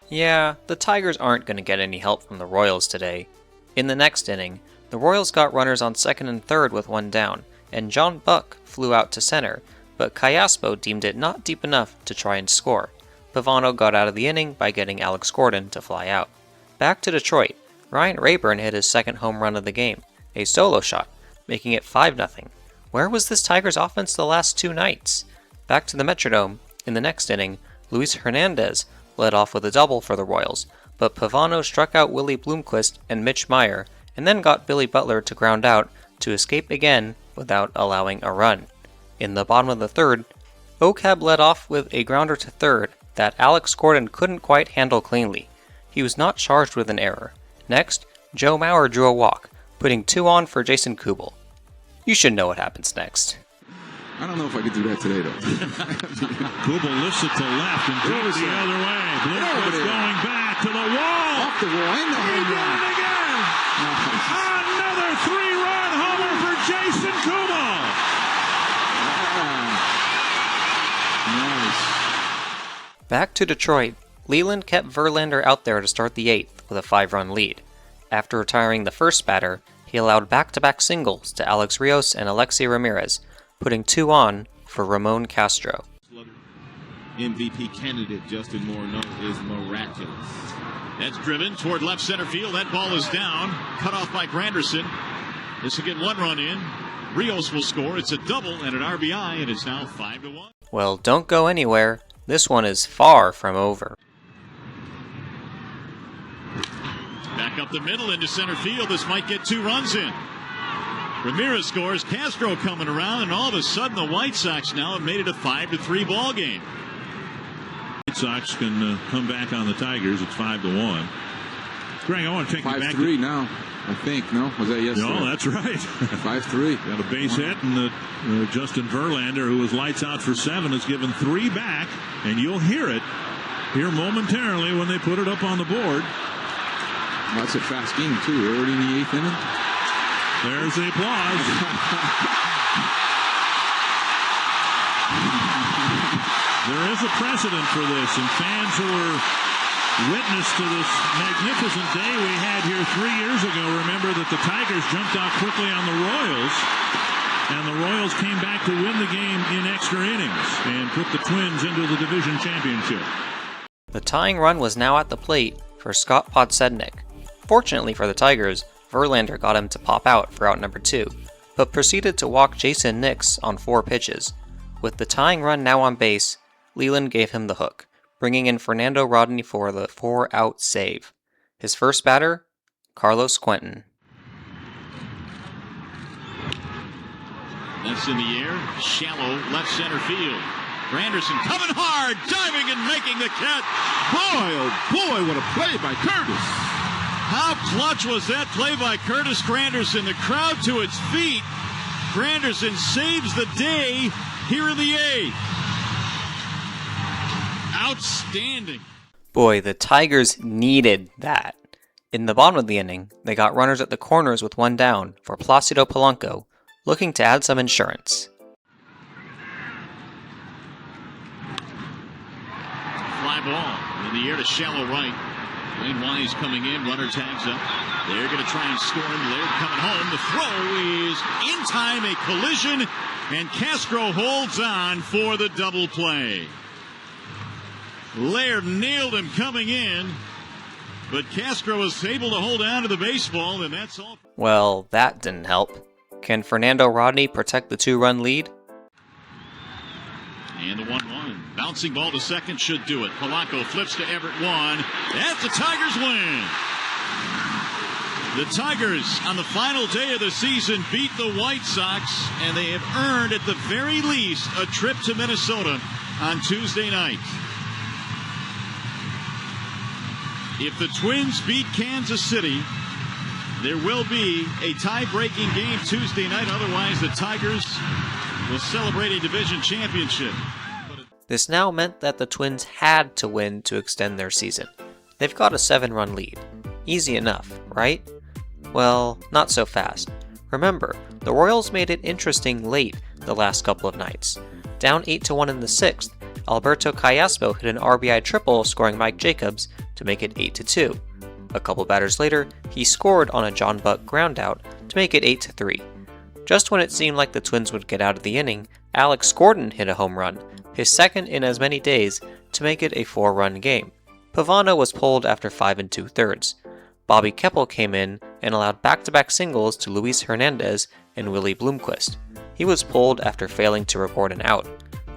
Yeah, the Tigers aren't going to get any help from the Royals today. In the next inning, the Royals got runners on second and third with 1 down, and John Buck flew out to center, but Callaspo deemed it not deep enough to try and score. Pavano got out of the inning by getting Alex Gordon to fly out. Back to Detroit, Ryan Rayburn hit his second home run of the game, a solo shot, making it 5-0. Where was this Tigers offense the last 2 nights? Back to the Metrodome, in the next inning, Luis Hernandez led off with a double for the Royals, but Pavano struck out Willie Bloomquist and Mitch Meyer, and then got Billy Butler to ground out to escape again without allowing a run. In the bottom of the third, Ocab led off with a grounder to third that Alex Gordon couldn't quite handle cleanly. He was not charged with an error. Next, Joe Mauer drew a walk, putting 2 on for Jason Kubel. You should know what happens next. I don't know if I could do that today, though. Kubel lifts it to left and goes the other way. Bloomquist going back to the wall. Off the wall. And the home run. Did it again. Another 3-run homer for Jason Kubel. Nice. Back to Detroit, Leland kept Verlander out there to start the 8th with a 5-run lead. After retiring the first batter, he allowed back-to-back singles to Alex Rios and Alexi Ramirez, putting 2 on for Ramon Castro. MVP candidate Justin Morneau is miraculous. That's driven toward left center field. That ball is down. Cut off by Granderson. This will get 1 run in. Rios will score. It's a double and an RBI. It is now 5-1. Well, don't go anywhere. This one is far from over. Back up the middle into center field. This might get 2 runs in. Ramirez scores. Castro coming around, and all of a sudden the White Sox now have made it a 5-3 ball game. White Sox can come back on the Tigers. It's 5-1. Greg, I want to take you back. 5-3 now, I think. No? Was that yesterday? No, that's right. 5-3. Got a base hit, and Justin Verlander, who was lights out for 7, has given 3 back, and you'll hear it here momentarily when they put it up on the board. Well, that's a fast game, too. We're already in the 8th inning. There's the applause. There is a precedent for this, and fans who were witness to this magnificent day we had here 3 years ago remember that the Tigers jumped out quickly on the Royals, and the Royals came back to win the game in extra innings and put the Twins into the division championship. The tying run was now at the plate for Scott Podsednik. Fortunately for the Tigers, Verlander got him to pop out for out number 2, but proceeded to walk Jason Nix on 4 pitches. With the tying run now on base, Leland gave him the hook, bringing in Fernando Rodney for the 4-out save. His first batter, Carlos Quentin. That's in the air, shallow left center field. Granderson coming hard, diving and making the catch. Boy, oh boy, what a play by Curtis. How clutch was that play by Curtis Granderson? The crowd to its feet. Granderson saves the day here in the 8th. Outstanding. Boy, the Tigers needed that. In the bottom of the inning, they got runners at the corners with 1 down for Placido Polanco, looking to add some insurance. Fly ball in the air to shallow right. Wayne Wise coming in, runner tags up. They're going to try and score him. Laird coming home. The throw is in time, a collision, and Castro holds on for the double play. Laird nailed him coming in, but Castro was able to hold on to the baseball, and that's all. Well, that didn't help. Can Fernando Rodney protect the 2-run lead? And the 1-1. Bouncing ball to second should do it. Polanco flips to Everett 1. That's the Tigers win. The Tigers, on the final day of the season, beat the White Sox, and they have earned, at the very least, a trip to Minnesota on Tuesday night. If the Twins beat Kansas City, there will be a tie-breaking game Tuesday night. Otherwise, the Tigers will celebrate a division championship. This now meant that the Twins had to win to extend their season. They've got a 7-run lead. Easy enough, right? Well, not so fast. Remember, the Royals made it interesting late the last couple of nights. Down 8-1 in the 6th, Alberto Callaspo hit an RBI triple, scoring Mike Jacobs to make it 8-2. A couple batters later, he scored on a John Buck groundout to make it 8-3. Just when it seemed like the Twins would get out of the inning, Alex Gordon hit a home run, his second in as many days, to make it a 4-run game. Pavano was pulled after 5 2/3. Bobby Keppel came in and allowed back-to-back singles to Luis Hernandez and Willie Bloomquist. He was pulled after failing to record an out.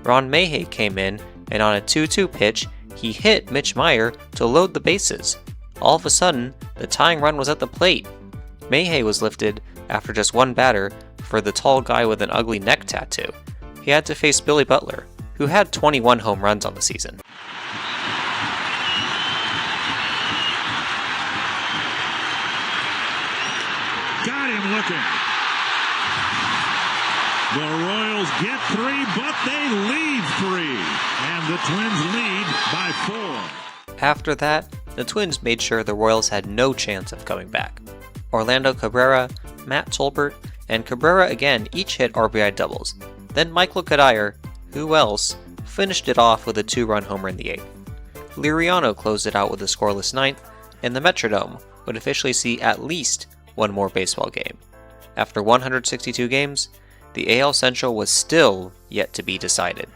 Ron Mayhay came in, and on a 2-2 pitch, he hit Mitch Meyer to load the bases. All of a sudden, the tying run was at the plate. Mayhay was lifted after just one batter for the tall guy with an ugly neck tattoo. He had to face Billy Butler, who had 21 home runs on the season. Got him looking. The Royals get 3, but they lead 3. And the Twins lead by 4. After that, the Twins made sure the Royals had no chance of coming back. Orlando Cabrera, Matt Tolbert, and Cabrera again each hit RBI doubles. Then Michael Kadire, who else, finished it off with a 2-run homer in the 8th. Liriano closed it out with a scoreless 9th, and the Metrodome would officially see at least one more baseball game. After 162 games, the AL Central was still yet to be decided.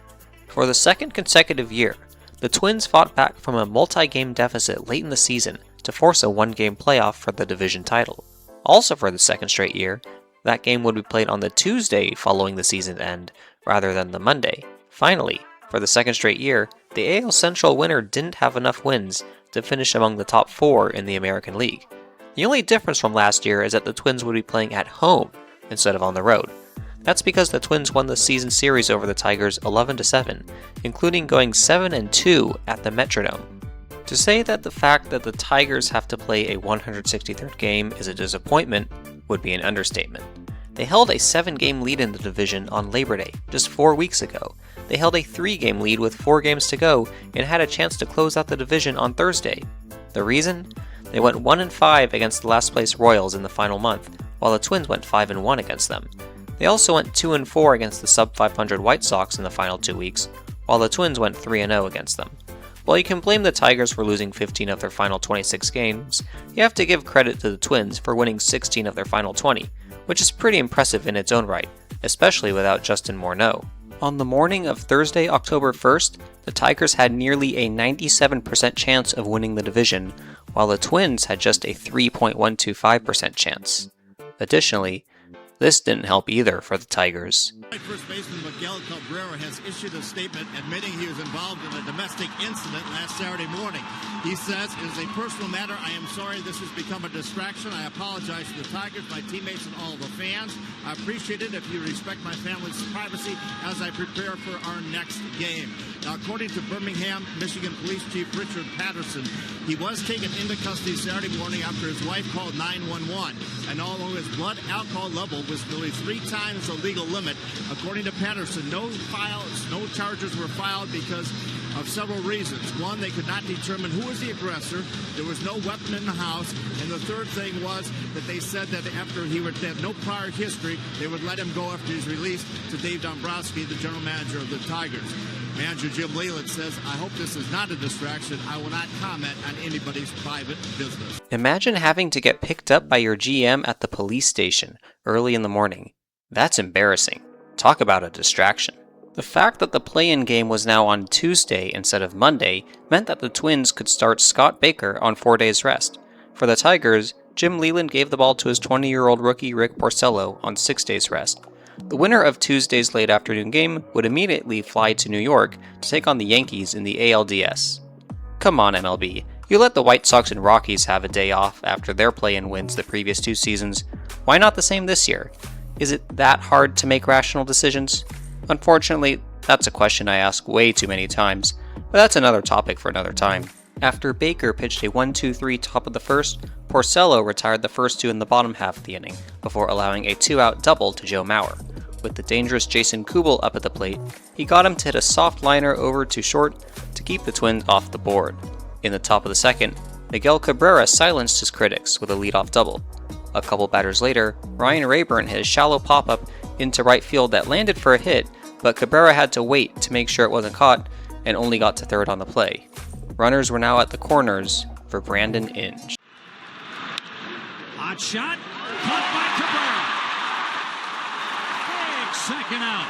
For the second consecutive year, the Twins fought back from a multi-game deficit late in the season to force a one-game playoff for the division title. Also for the second straight year, that game would be played on the Tuesday following the season end, rather than the Monday. Finally, for the second straight year, the AL Central winner didn't have enough wins to finish among the top 4 in the American League. The only difference from last year is that the Twins would be playing at home instead of on the road. That's because the Twins won the season series over the Tigers 11-7, including going 7-2 at the Metrodome. To say that the fact that the Tigers have to play a 163rd game is a disappointment would be an understatement. They held a 7-game lead in the division on Labor Day, just 4 weeks ago. They held a 3-game lead with 4 games to go and had a chance to close out the division on Thursday. The reason? They went 1-5 against the last place Royals in the final month, while the Twins went 5-1 against them. They also went 2-4 against the sub-500 White Sox in the final 2 weeks, while the Twins went 3-0 against them. While you can blame the Tigers for losing 15 of their final 26 games, you have to give credit to the Twins for winning 16 of their final 20, which is pretty impressive in its own right, especially without Justin Morneau. On the morning of Thursday, October 1st, the Tigers had nearly a 97% chance of winning the division, while the Twins had just a 3.125% chance. Additionally, this didn't help either for the Tigers. First baseman Miguel Cabrera has issued a statement admitting he was involved in a domestic incident last Saturday morning. He says, "It is a personal matter. I am sorry this has become a distraction. I apologize to the Tigers, my teammates, and all the fans. I appreciate it if you respect my family's privacy as I prepare for our next game." Now, according to Birmingham, Michigan Police Chief Richard Patterson, he was taken into custody Saturday morning after his wife called 911. And although his blood alcohol level was nearly 3 times the legal limit, according to Patterson, no charges were filed because of several reasons. One, they could not determine who was the aggressor. There was no weapon in the house. And the third thing was that they said that after he had no prior history, they would let him go after he's released to Dave Dombrowski, the general manager of the Tigers. Manager Jim Leland says, "I hope this is not a distraction. I will not comment on anybody's private business." Imagine having to get picked up by your GM at the police station early in the morning. That's embarrassing. Talk about a distraction. The fact that the play-in game was now on Tuesday instead of Monday meant that the Twins could start Scott Baker on 4 days rest. For the Tigers, Jim Leland gave the ball to his 20-year-old rookie Rick Porcello on 6 days rest. The winner of Tuesday's late afternoon game would immediately fly to New York to take on the Yankees in the ALDS. Come on, MLB. You let the White Sox and Rockies have a day off after their play-in wins the previous 2 seasons. Why not the same this year? Is it that hard to make rational decisions? Unfortunately, that's a question I ask way too many times, but that's another topic for another time. After Baker pitched a 1-2-3 top of the first, Porcello retired the first 2 in the bottom half of the inning, before allowing a 2-out double to Joe Mauer. With the dangerous Jason Kubel up at the plate, he got him to hit a soft liner over to short to keep the Twins off the board. In the top of the second, Miguel Cabrera silenced his critics with a leadoff double. A couple batters later, Ryan Rayburn hit a shallow pop-up into right field that landed for a hit, but Cabrera had to wait to make sure it wasn't caught and only got to third on the play. Runners were now at the corners for Brandon Inge. Hot shot, caught by Cabrera. Big second out.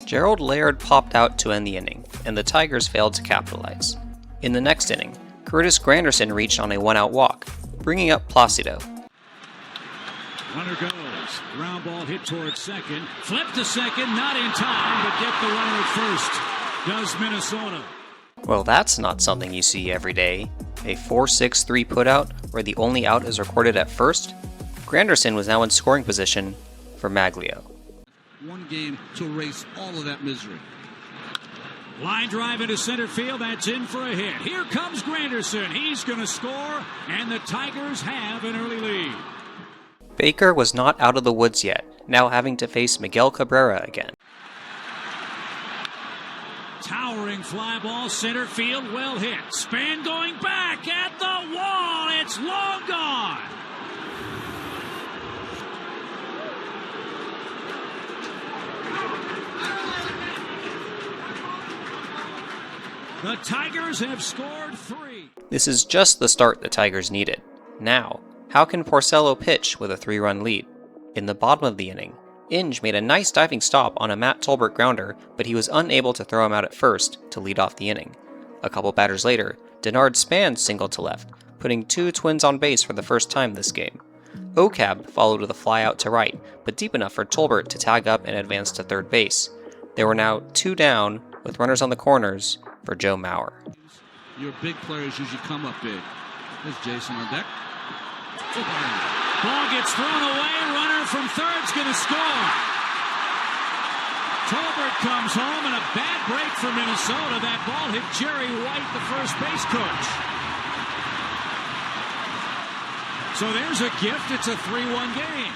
Gerald Laird popped out to end the inning, and the Tigers failed to capitalize. In the next inning, Curtis Granderson reached on a one-out walk, bringing up Placido. Runner goes. Ground ball hit towards second. Flip to second, not in time, but get the runner at first. Does Minnesota. Well, that's not something you see every day. A 4-6-3 putout where the only out is recorded at first? Granderson was now in scoring position for Maglio. One game to erase all of that misery. Line drive into center field. That's in for a hit. Here comes Granderson. He's going to score, and the Tigers have an early lead. Baker was not out of the woods yet, now having to face Miguel Cabrera again. Towering fly ball, center field, well hit. Span going back at the wall. It's long gone. The Tigers have scored 3. This is just the start the Tigers needed. Now, how can Porcello pitch with a 3-run lead? In the bottom of the inning, Inge made a nice diving stop on a Matt Tolbert grounder, but he was unable to throw him out at first to lead off the inning. A couple batters later, Denard Span singled to left, putting 2 Twins on base for the first time this game. Ocab followed with a fly out to right, but deep enough for Tolbert to tag up and advance to third base. There were now 2 down, with runners on the corners for Joe Mauer. Your big players usually come up big. There's Jason on deck. Ball gets thrown away. Runner from third's going to score. Tolbert comes home, and a bad break for Minnesota. That ball hit Jerry White, the first base coach. So there's a gift. It's a 3-1 game.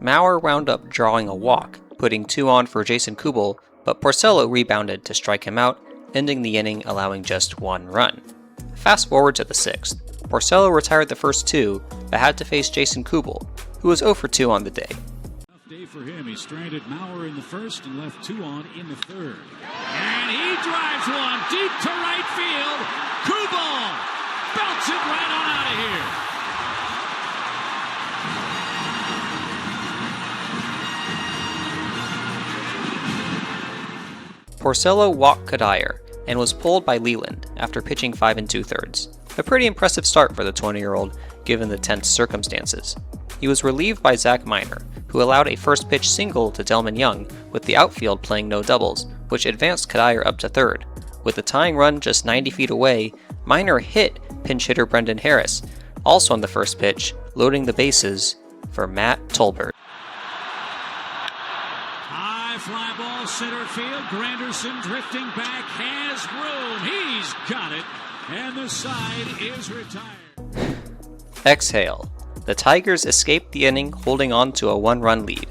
Mauer wound up drawing a walk, putting 2 on for Jason Kubel, but Porcello rebounded to strike him out, ending the inning allowing just 1 run. Fast forward to the 6th. Porcello retired the first 2, but had to face Jason Kubel, who was 0 for 2 on the day. Tough day for him. He stranded Mauer in the first and left 2 on in the third. And he drives one deep to right field. Kubel belts it right on out of here. Porcello walked Kadire and was pulled by Leland after pitching 5 2/3. A pretty impressive start for the 20-year-old given the tense circumstances. He was relieved by Zach Miner, who allowed a first pitch single to Delman Young with the outfield playing no doubles, which advanced Kadire up to third. With the tying run just 90 feet away, Miner hit pinch hitter Brendan Harris, also on the first pitch, loading the bases for Matt Tolbert. High fly ball center field. Granderson drifting back, has room. He's got it, and the side is retired. Exhale. The Tigers escaped the inning holding on to a 1-run lead.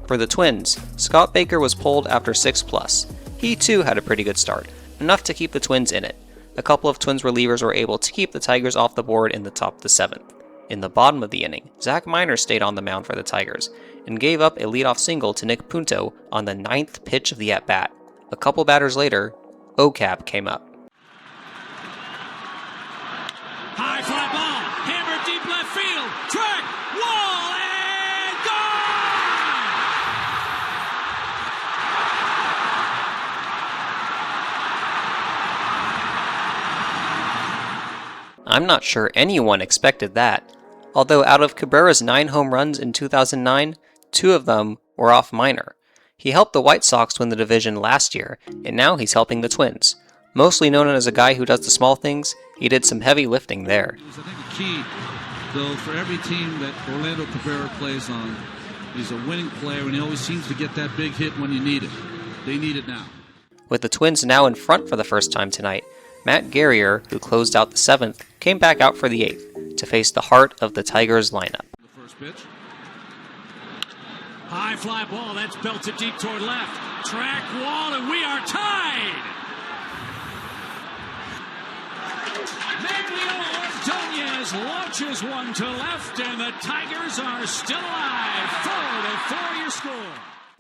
For the Twins, Scott Baker was pulled after 6+. He too had a pretty good start, enough to keep the Twins in it. A couple of Twins relievers were able to keep the Tigers off the board in the top of the 7th. In the bottom of the inning, Zach Miner stayed on the mound for the Tigers and gave up a leadoff single to Nick Punto on the 9th pitch of the at-bat. A couple batters later, Ocab came up. High fly ball, hammered deep left field, track, wall, and gone! I'm not sure anyone expected that. Although out of Cabrera's 9 home runs in 2009, 2 of them were off Miner. He helped the White Sox win the division last year, and now he's helping the Twins. Mostly known as a guy who does the small things, he did some heavy lifting there. I think the key, though, for every team that Orlando Cabrera plays on, he's a winning player, and he always seems to get that big hit when you need it. They need it now. With the Twins now in front for the first time tonight, Matt Guerrier, who closed out the 7th, came back out for the 8th to face the heart of the Tigers lineup. The first pitch. High fly ball, that's belted deep toward left. Track, wall, and we are tied! Maglio Ordonez launches one to left, and the Tigers are still alive. 4-4 your score.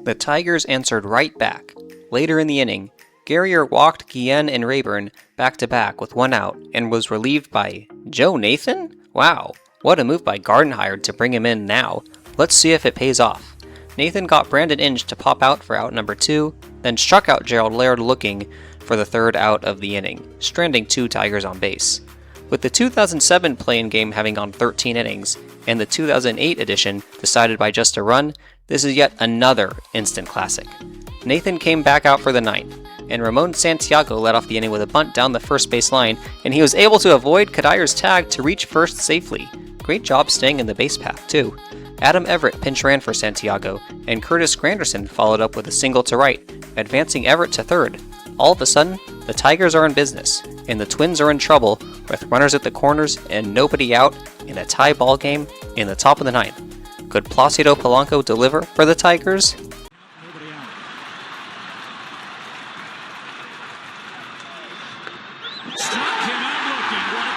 The Tigers answered right back. Later in the inning, Guerrier walked Guillen and Rayburn back-to-back with 1 out and was relieved by Joe Nathan? Wow, what a move by Gardenhire to bring him in now. Let's see if it pays off. Nathan got Brandon Inge to pop out for out number 2, then struck out Gerald Laird looking for the 3rd out of the inning, stranding 2 Tigers on base. With the 2007 play-in game having gone 13 innings, and the 2008 edition decided by just a run, this is yet another instant classic. Nathan came back out for the ninth, and Ramon Santiago led off the inning with a bunt down the first base line, and he was able to avoid Kadyr's tag to reach first safely. Great job staying in the base path, too. Adam Everett pinch ran for Santiago, and Curtis Granderson followed up with a single to right, advancing Everett to third. All of a sudden, the Tigers are in business, and the Twins are in trouble with runners at the corners and nobody out in a tie ball game in the top of the ninth. Could Placido Polanco deliver for the Tigers? Struck him out looking. What a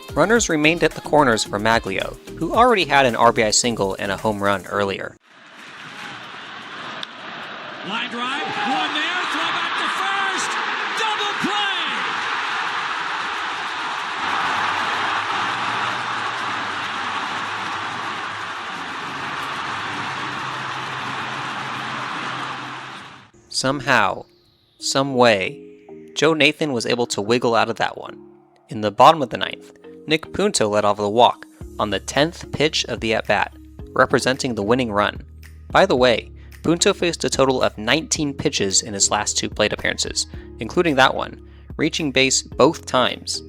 pitch. Runners remained at the corners for Maglio, who already had an RBI single and a home run earlier. Line drive, one there, throw back to first, double play! Somehow, some way, Joe Nathan was able to wiggle out of that one. In the bottom of the ninth, Nick Punto led off the walk on the 10th pitch of the at-bat, representing the winning run. By the way, Punto faced a total of 19 pitches in his last 2 plate appearances, including that one, reaching base both times.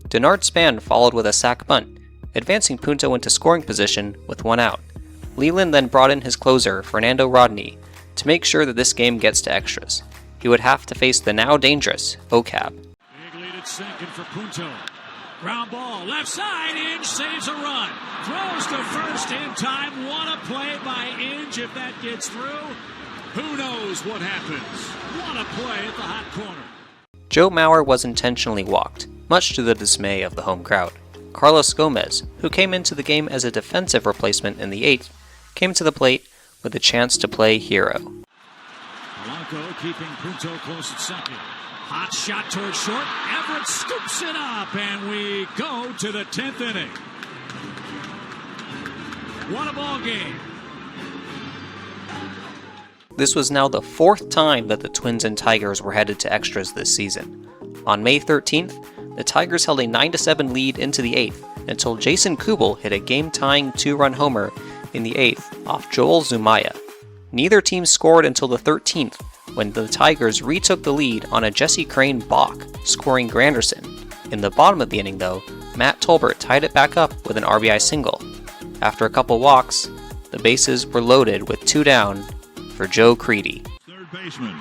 Denard Span followed with a sac bunt, advancing Punto into scoring position with 1 out. Leland then brought in his closer, Fernando Rodney, to make sure that this game gets to extras. He would have to face the now dangerous Ocab. Big lead at second for Punto. Ground ball, left side, Inge saves a run. Throws to first in time. What a play by Inge if that gets through. Who knows what happens? What a play at the hot corner. Joe Mauer was intentionally walked, much to the dismay of the home crowd. Carlos Gomez, who came into the game as a defensive replacement in the 8th, came to the plate with a chance to play hero. Polanco keeping Punto close at second. Hot shot towards short. Everett scoops it up, and we go to the 10th inning. What a ball game. This was now the 4th time that the Twins and Tigers were headed to extras this season. On May 13th, the Tigers held a 9-7 lead into the 8th until Jason Kubel hit a game-tying 2-run homer in the 8th off Joel Zumaya. Neither team scored until the 13th, when the Tigers retook the lead on a Jesse Crane balk, scoring Granderson. In the bottom of the inning, though, Matt Tolbert tied it back up with an RBI single. After a couple walks, the bases were loaded with 2 down for Joe Creedy. Third baseman.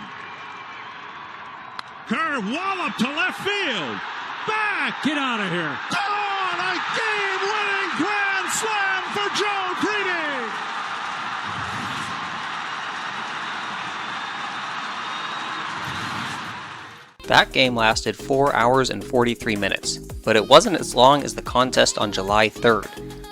Curve wallop to left field. Back. Get out of here. Gone! A game-winning grand slam for Joe Creedy. That game lasted 4 hours and 43 minutes, but it wasn't as long as the contest on July 3rd.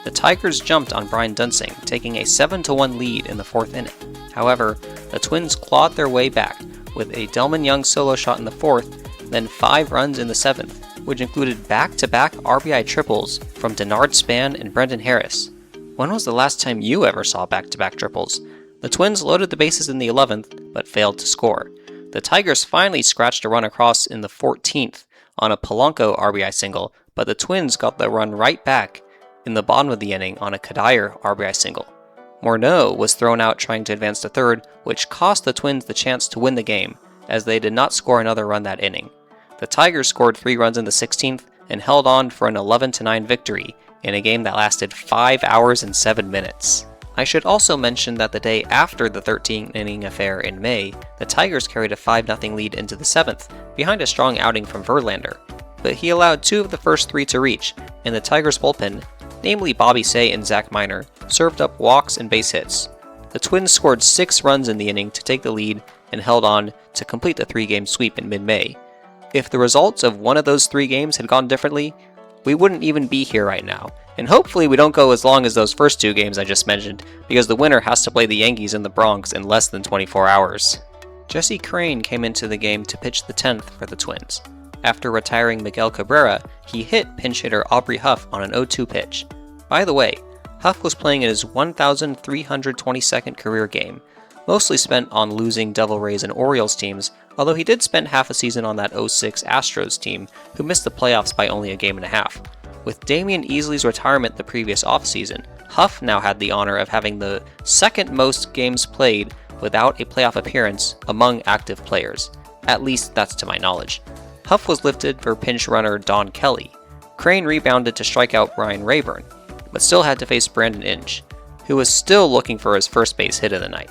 The Tigers jumped on Brian Dunsing, taking a 7-1 lead in the 4th inning. However, the Twins clawed their way back with a Delman Young solo shot in the 4th, then 5 runs in the 7th, which included back-to-back RBI triples from Denard Span and Brendan Harris. When was the last time you ever saw back-to-back triples? The Twins loaded the bases in the 11th, but failed to score. The Tigers finally scratched a run across in the 14th on a Polanco RBI single, but the Twins got the run right back in the bottom of the inning on a Kadir RBI single. Morneau was thrown out trying to advance to third, which cost the Twins the chance to win the game, as they did not score another run that inning. The Tigers scored 3 runs in the 16th and held on for an 11-9 victory in a game that lasted 5 hours and 7 minutes. I should also mention that the day after the 13-inning affair in May, the Tigers carried a 5-0 lead into the 7th, behind a strong outing from Verlander. But he allowed 2 of the first 3 to reach, and the Tigers' bullpen, namely Bobby Say and Zach Miner, served up walks and base hits. The Twins scored 6 runs in the inning to take the lead and held on to complete the 3-game sweep in mid-May. If the results of one of those 3 games had gone differently, we wouldn't even be here right now. And hopefully we don't go as long as those first 2 games I just mentioned, because the winner has to play the Yankees in the Bronx in less than 24 hours. Jesse Crane came into the game to pitch the 10th for the Twins. After retiring Miguel Cabrera, he hit pinch hitter Aubrey Huff on an 0-2 pitch. By the way, Huff was playing in his 1,322nd career game, mostly spent on losing Devil Rays and Orioles teams, although he did spend half a season on that '06 Astros team, who missed the playoffs by only a game and a half. With Damian Easley's retirement the previous offseason, Huff now had the honor of having the second most games played without a playoff appearance among active players. At least that's to my knowledge. Huff was lifted for pinch runner Don Kelly. Crane rebounded to strike out Ryan Rayburn, but still had to face Brandon Inge, who was still looking for his first base hit of the night.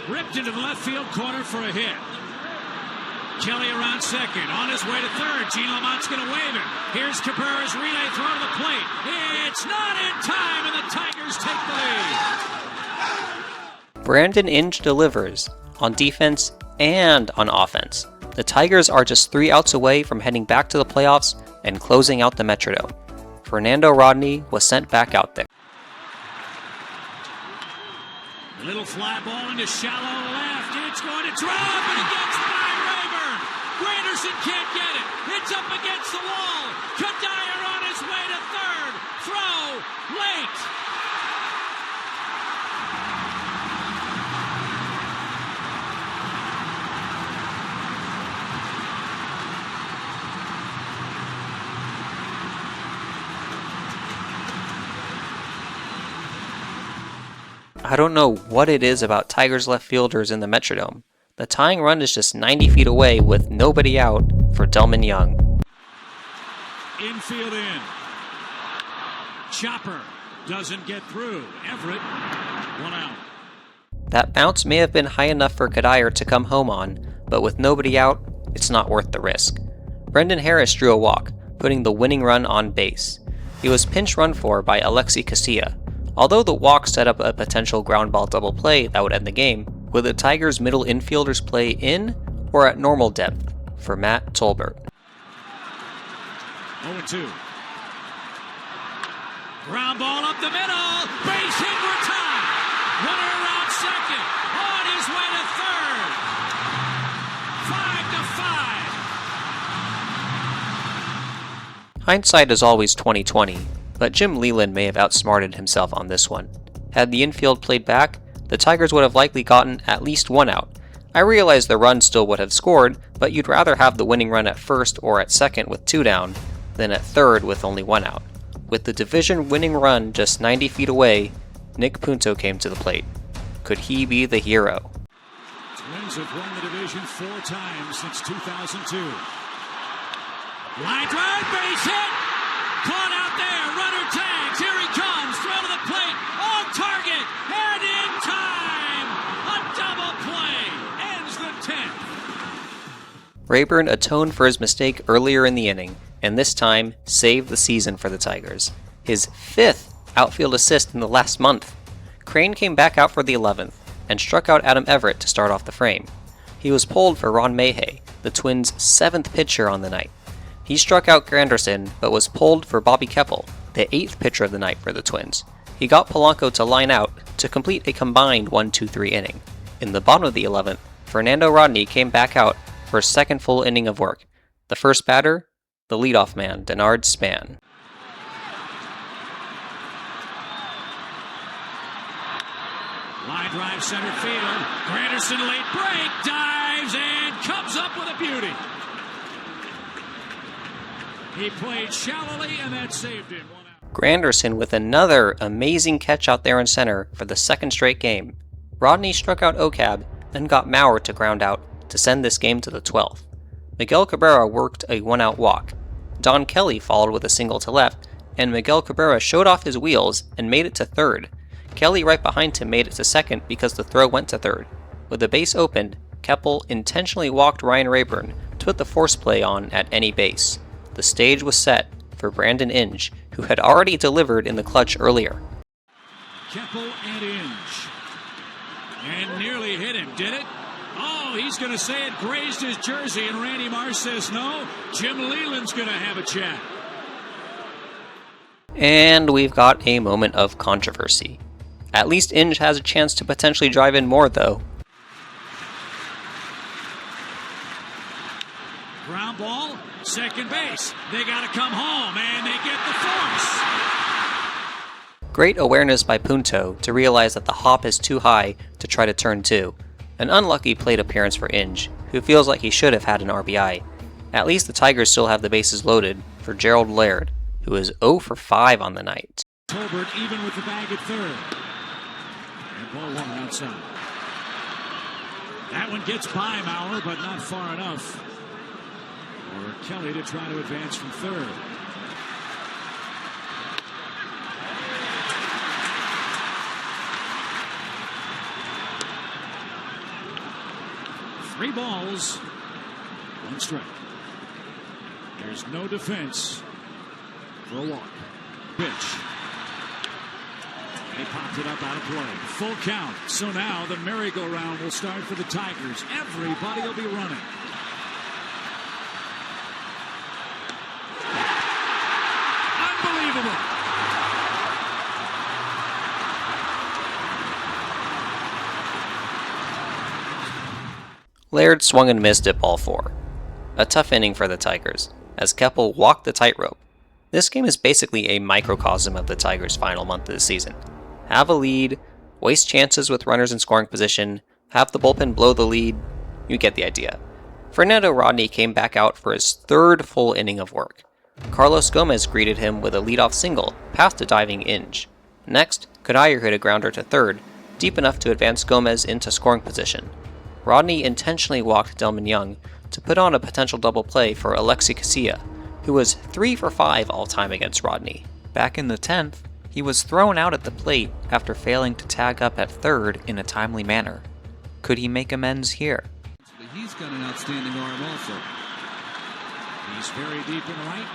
Ripped into the left field corner for a hit. Kelly around second, on his way to third. Gene Lamont's going to wave it. Here's Cabrera's relay throw to the plate. It's not in time, and the Tigers take the lead. Brandon Inge delivers on defense and on offense. The Tigers are just 3 outs away from heading back to the playoffs and closing out the Metrodome. Fernando Rodney was sent back out there. A little fly ball into shallow left. It's going to drop, and it gets by Rayburn. Granderson can't get it. It's up against the wall. Kadire on his way to third. Throw late. I don't know what it is about Tigers left fielders in the Metrodome. The tying run is just 90 feet away with nobody out for Delman Young. Infield in. Chopper doesn't get through. Everett, 1 out. That bounce may have been high enough for Kadire to come home on, but with nobody out, it's not worth the risk. Brendan Harris drew a walk, putting the winning run on base. He was pinch run for by Alexi Casilla. Although the walk set up a potential ground ball double play that would end the game, would the Tigers' middle infielders play in or at normal depth for Matt Tolbert? 0-2. Ground ball up the middle. Base hit, we're tied. Runner around second. On his way to third. 5-5. Hindsight is always 20/20, but Jim Leyland may have outsmarted himself on this one. Had the infield played back, the Tigers would have likely gotten at least 1 out. I realize the run still would have scored, but you'd rather have the winning run at first or at second with 2 down than at third with only 1 out. With the division winning run just 90 feet away, Nick Punto came to the plate. Could he be the hero? Twins have won the division 4 times since 2002. Line drive, base hit! Caught out there, runner tags, here he comes, throw to the plate, on target, and in time! A double play ends the 10th. Rayburn atoned for his mistake earlier in the inning, and this time saved the season for the Tigers. His 5th outfield assist in the last month. Crane came back out for the 11th, and struck out Adam Everett to start off the frame. He was pulled for Ron Mayhay, the Twins' 7th pitcher on the night. He struck out Granderson, but was pulled for Bobby Keppel, the 8th pitcher of the night for the Twins. He got Polanco to line out to complete a combined 1-2-3 inning. In the bottom of the 11th, Fernando Rodney came back out for his second full inning of work. The first batter, the leadoff man, Denard Span. Line drive center field. Granderson late break, dives and comes up with a beauty. He played shallowly, and that saved him. 1 out. Granderson with another amazing catch out there in center for the second straight game. Rodney struck out Ocab, then got Maurer to ground out to send this game to the 12th. Miguel Cabrera worked a 1-out walk. Don Kelly followed with a single to left, and Miguel Cabrera showed off his wheels and made it to third. Kelly right behind him made it to second because the throw went to third. With the base opened, Keppel intentionally walked Ryan Rayburn to put the force play on at any base. The stage was set for Brandon Inge, who had already delivered in the clutch earlier. Keppel and Inge. And nearly hit him, did it? Oh, he's going to say it grazed his jersey, and Randy Marsh says no. Jim Leyland's going to have a chat. And we've got a moment of controversy. At least Inge has a chance to potentially drive in more, though. Ground ball, second base. They got to come home, and they get the force. Great awareness by Punto to realize that the hop is too high to try to turn 2. An unlucky plate appearance for Inge, who feels like he should have had an RBI. At least the Tigers still have the bases loaded for Gerald Laird, who is 0 for 5 on the night. Tolbert even with the bag at third. And ball 1 outside. That one gets by Maurer, but not far enough for Kelly to try to advance from third. Three balls, 1 strike. There's no defense for a walk. Pitch. They popped it up out of play. Full count. So now the merry-go-round will start for the Tigers. Everybody will be running. Unbelievable. Laird swung and missed at ball 4. A tough inning for the Tigers, as Keppel walked the tightrope. This game is basically a microcosm of the Tigers' final month of the season. Have a lead, waste chances with runners in scoring position, have the bullpen blow the lead. You get the idea. Fernando Rodney came back out for his 3rd full inning of work. Carlos Gomez greeted him with a leadoff single, past a diving Inge. Next, Cuddyer hit a grounder to third, deep enough to advance Gomez into scoring position. Rodney intentionally walked Delman Young to put on a potential double play for Alexi Casilla, who was 3 for 5 all-time against Rodney. Back in the 10th, he was thrown out at the plate after failing to tag up at third in a timely manner. Could he make amends here? He's got an outstanding arm also. He's very deep in right.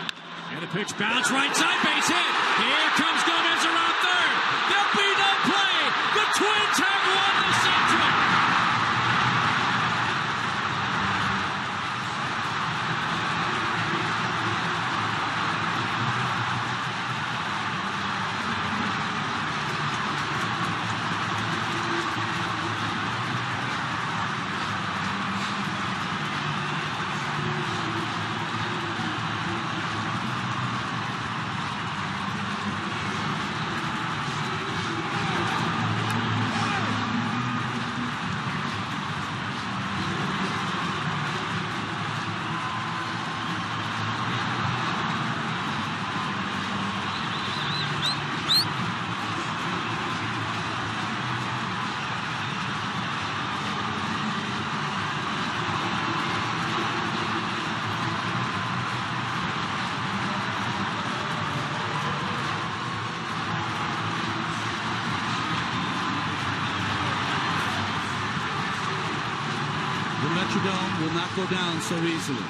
And a pitch bounce right side, base hit. Here comes Gomez around third. There'll be no play. The Twins have won the Central. The Metrodome will not go down so easily.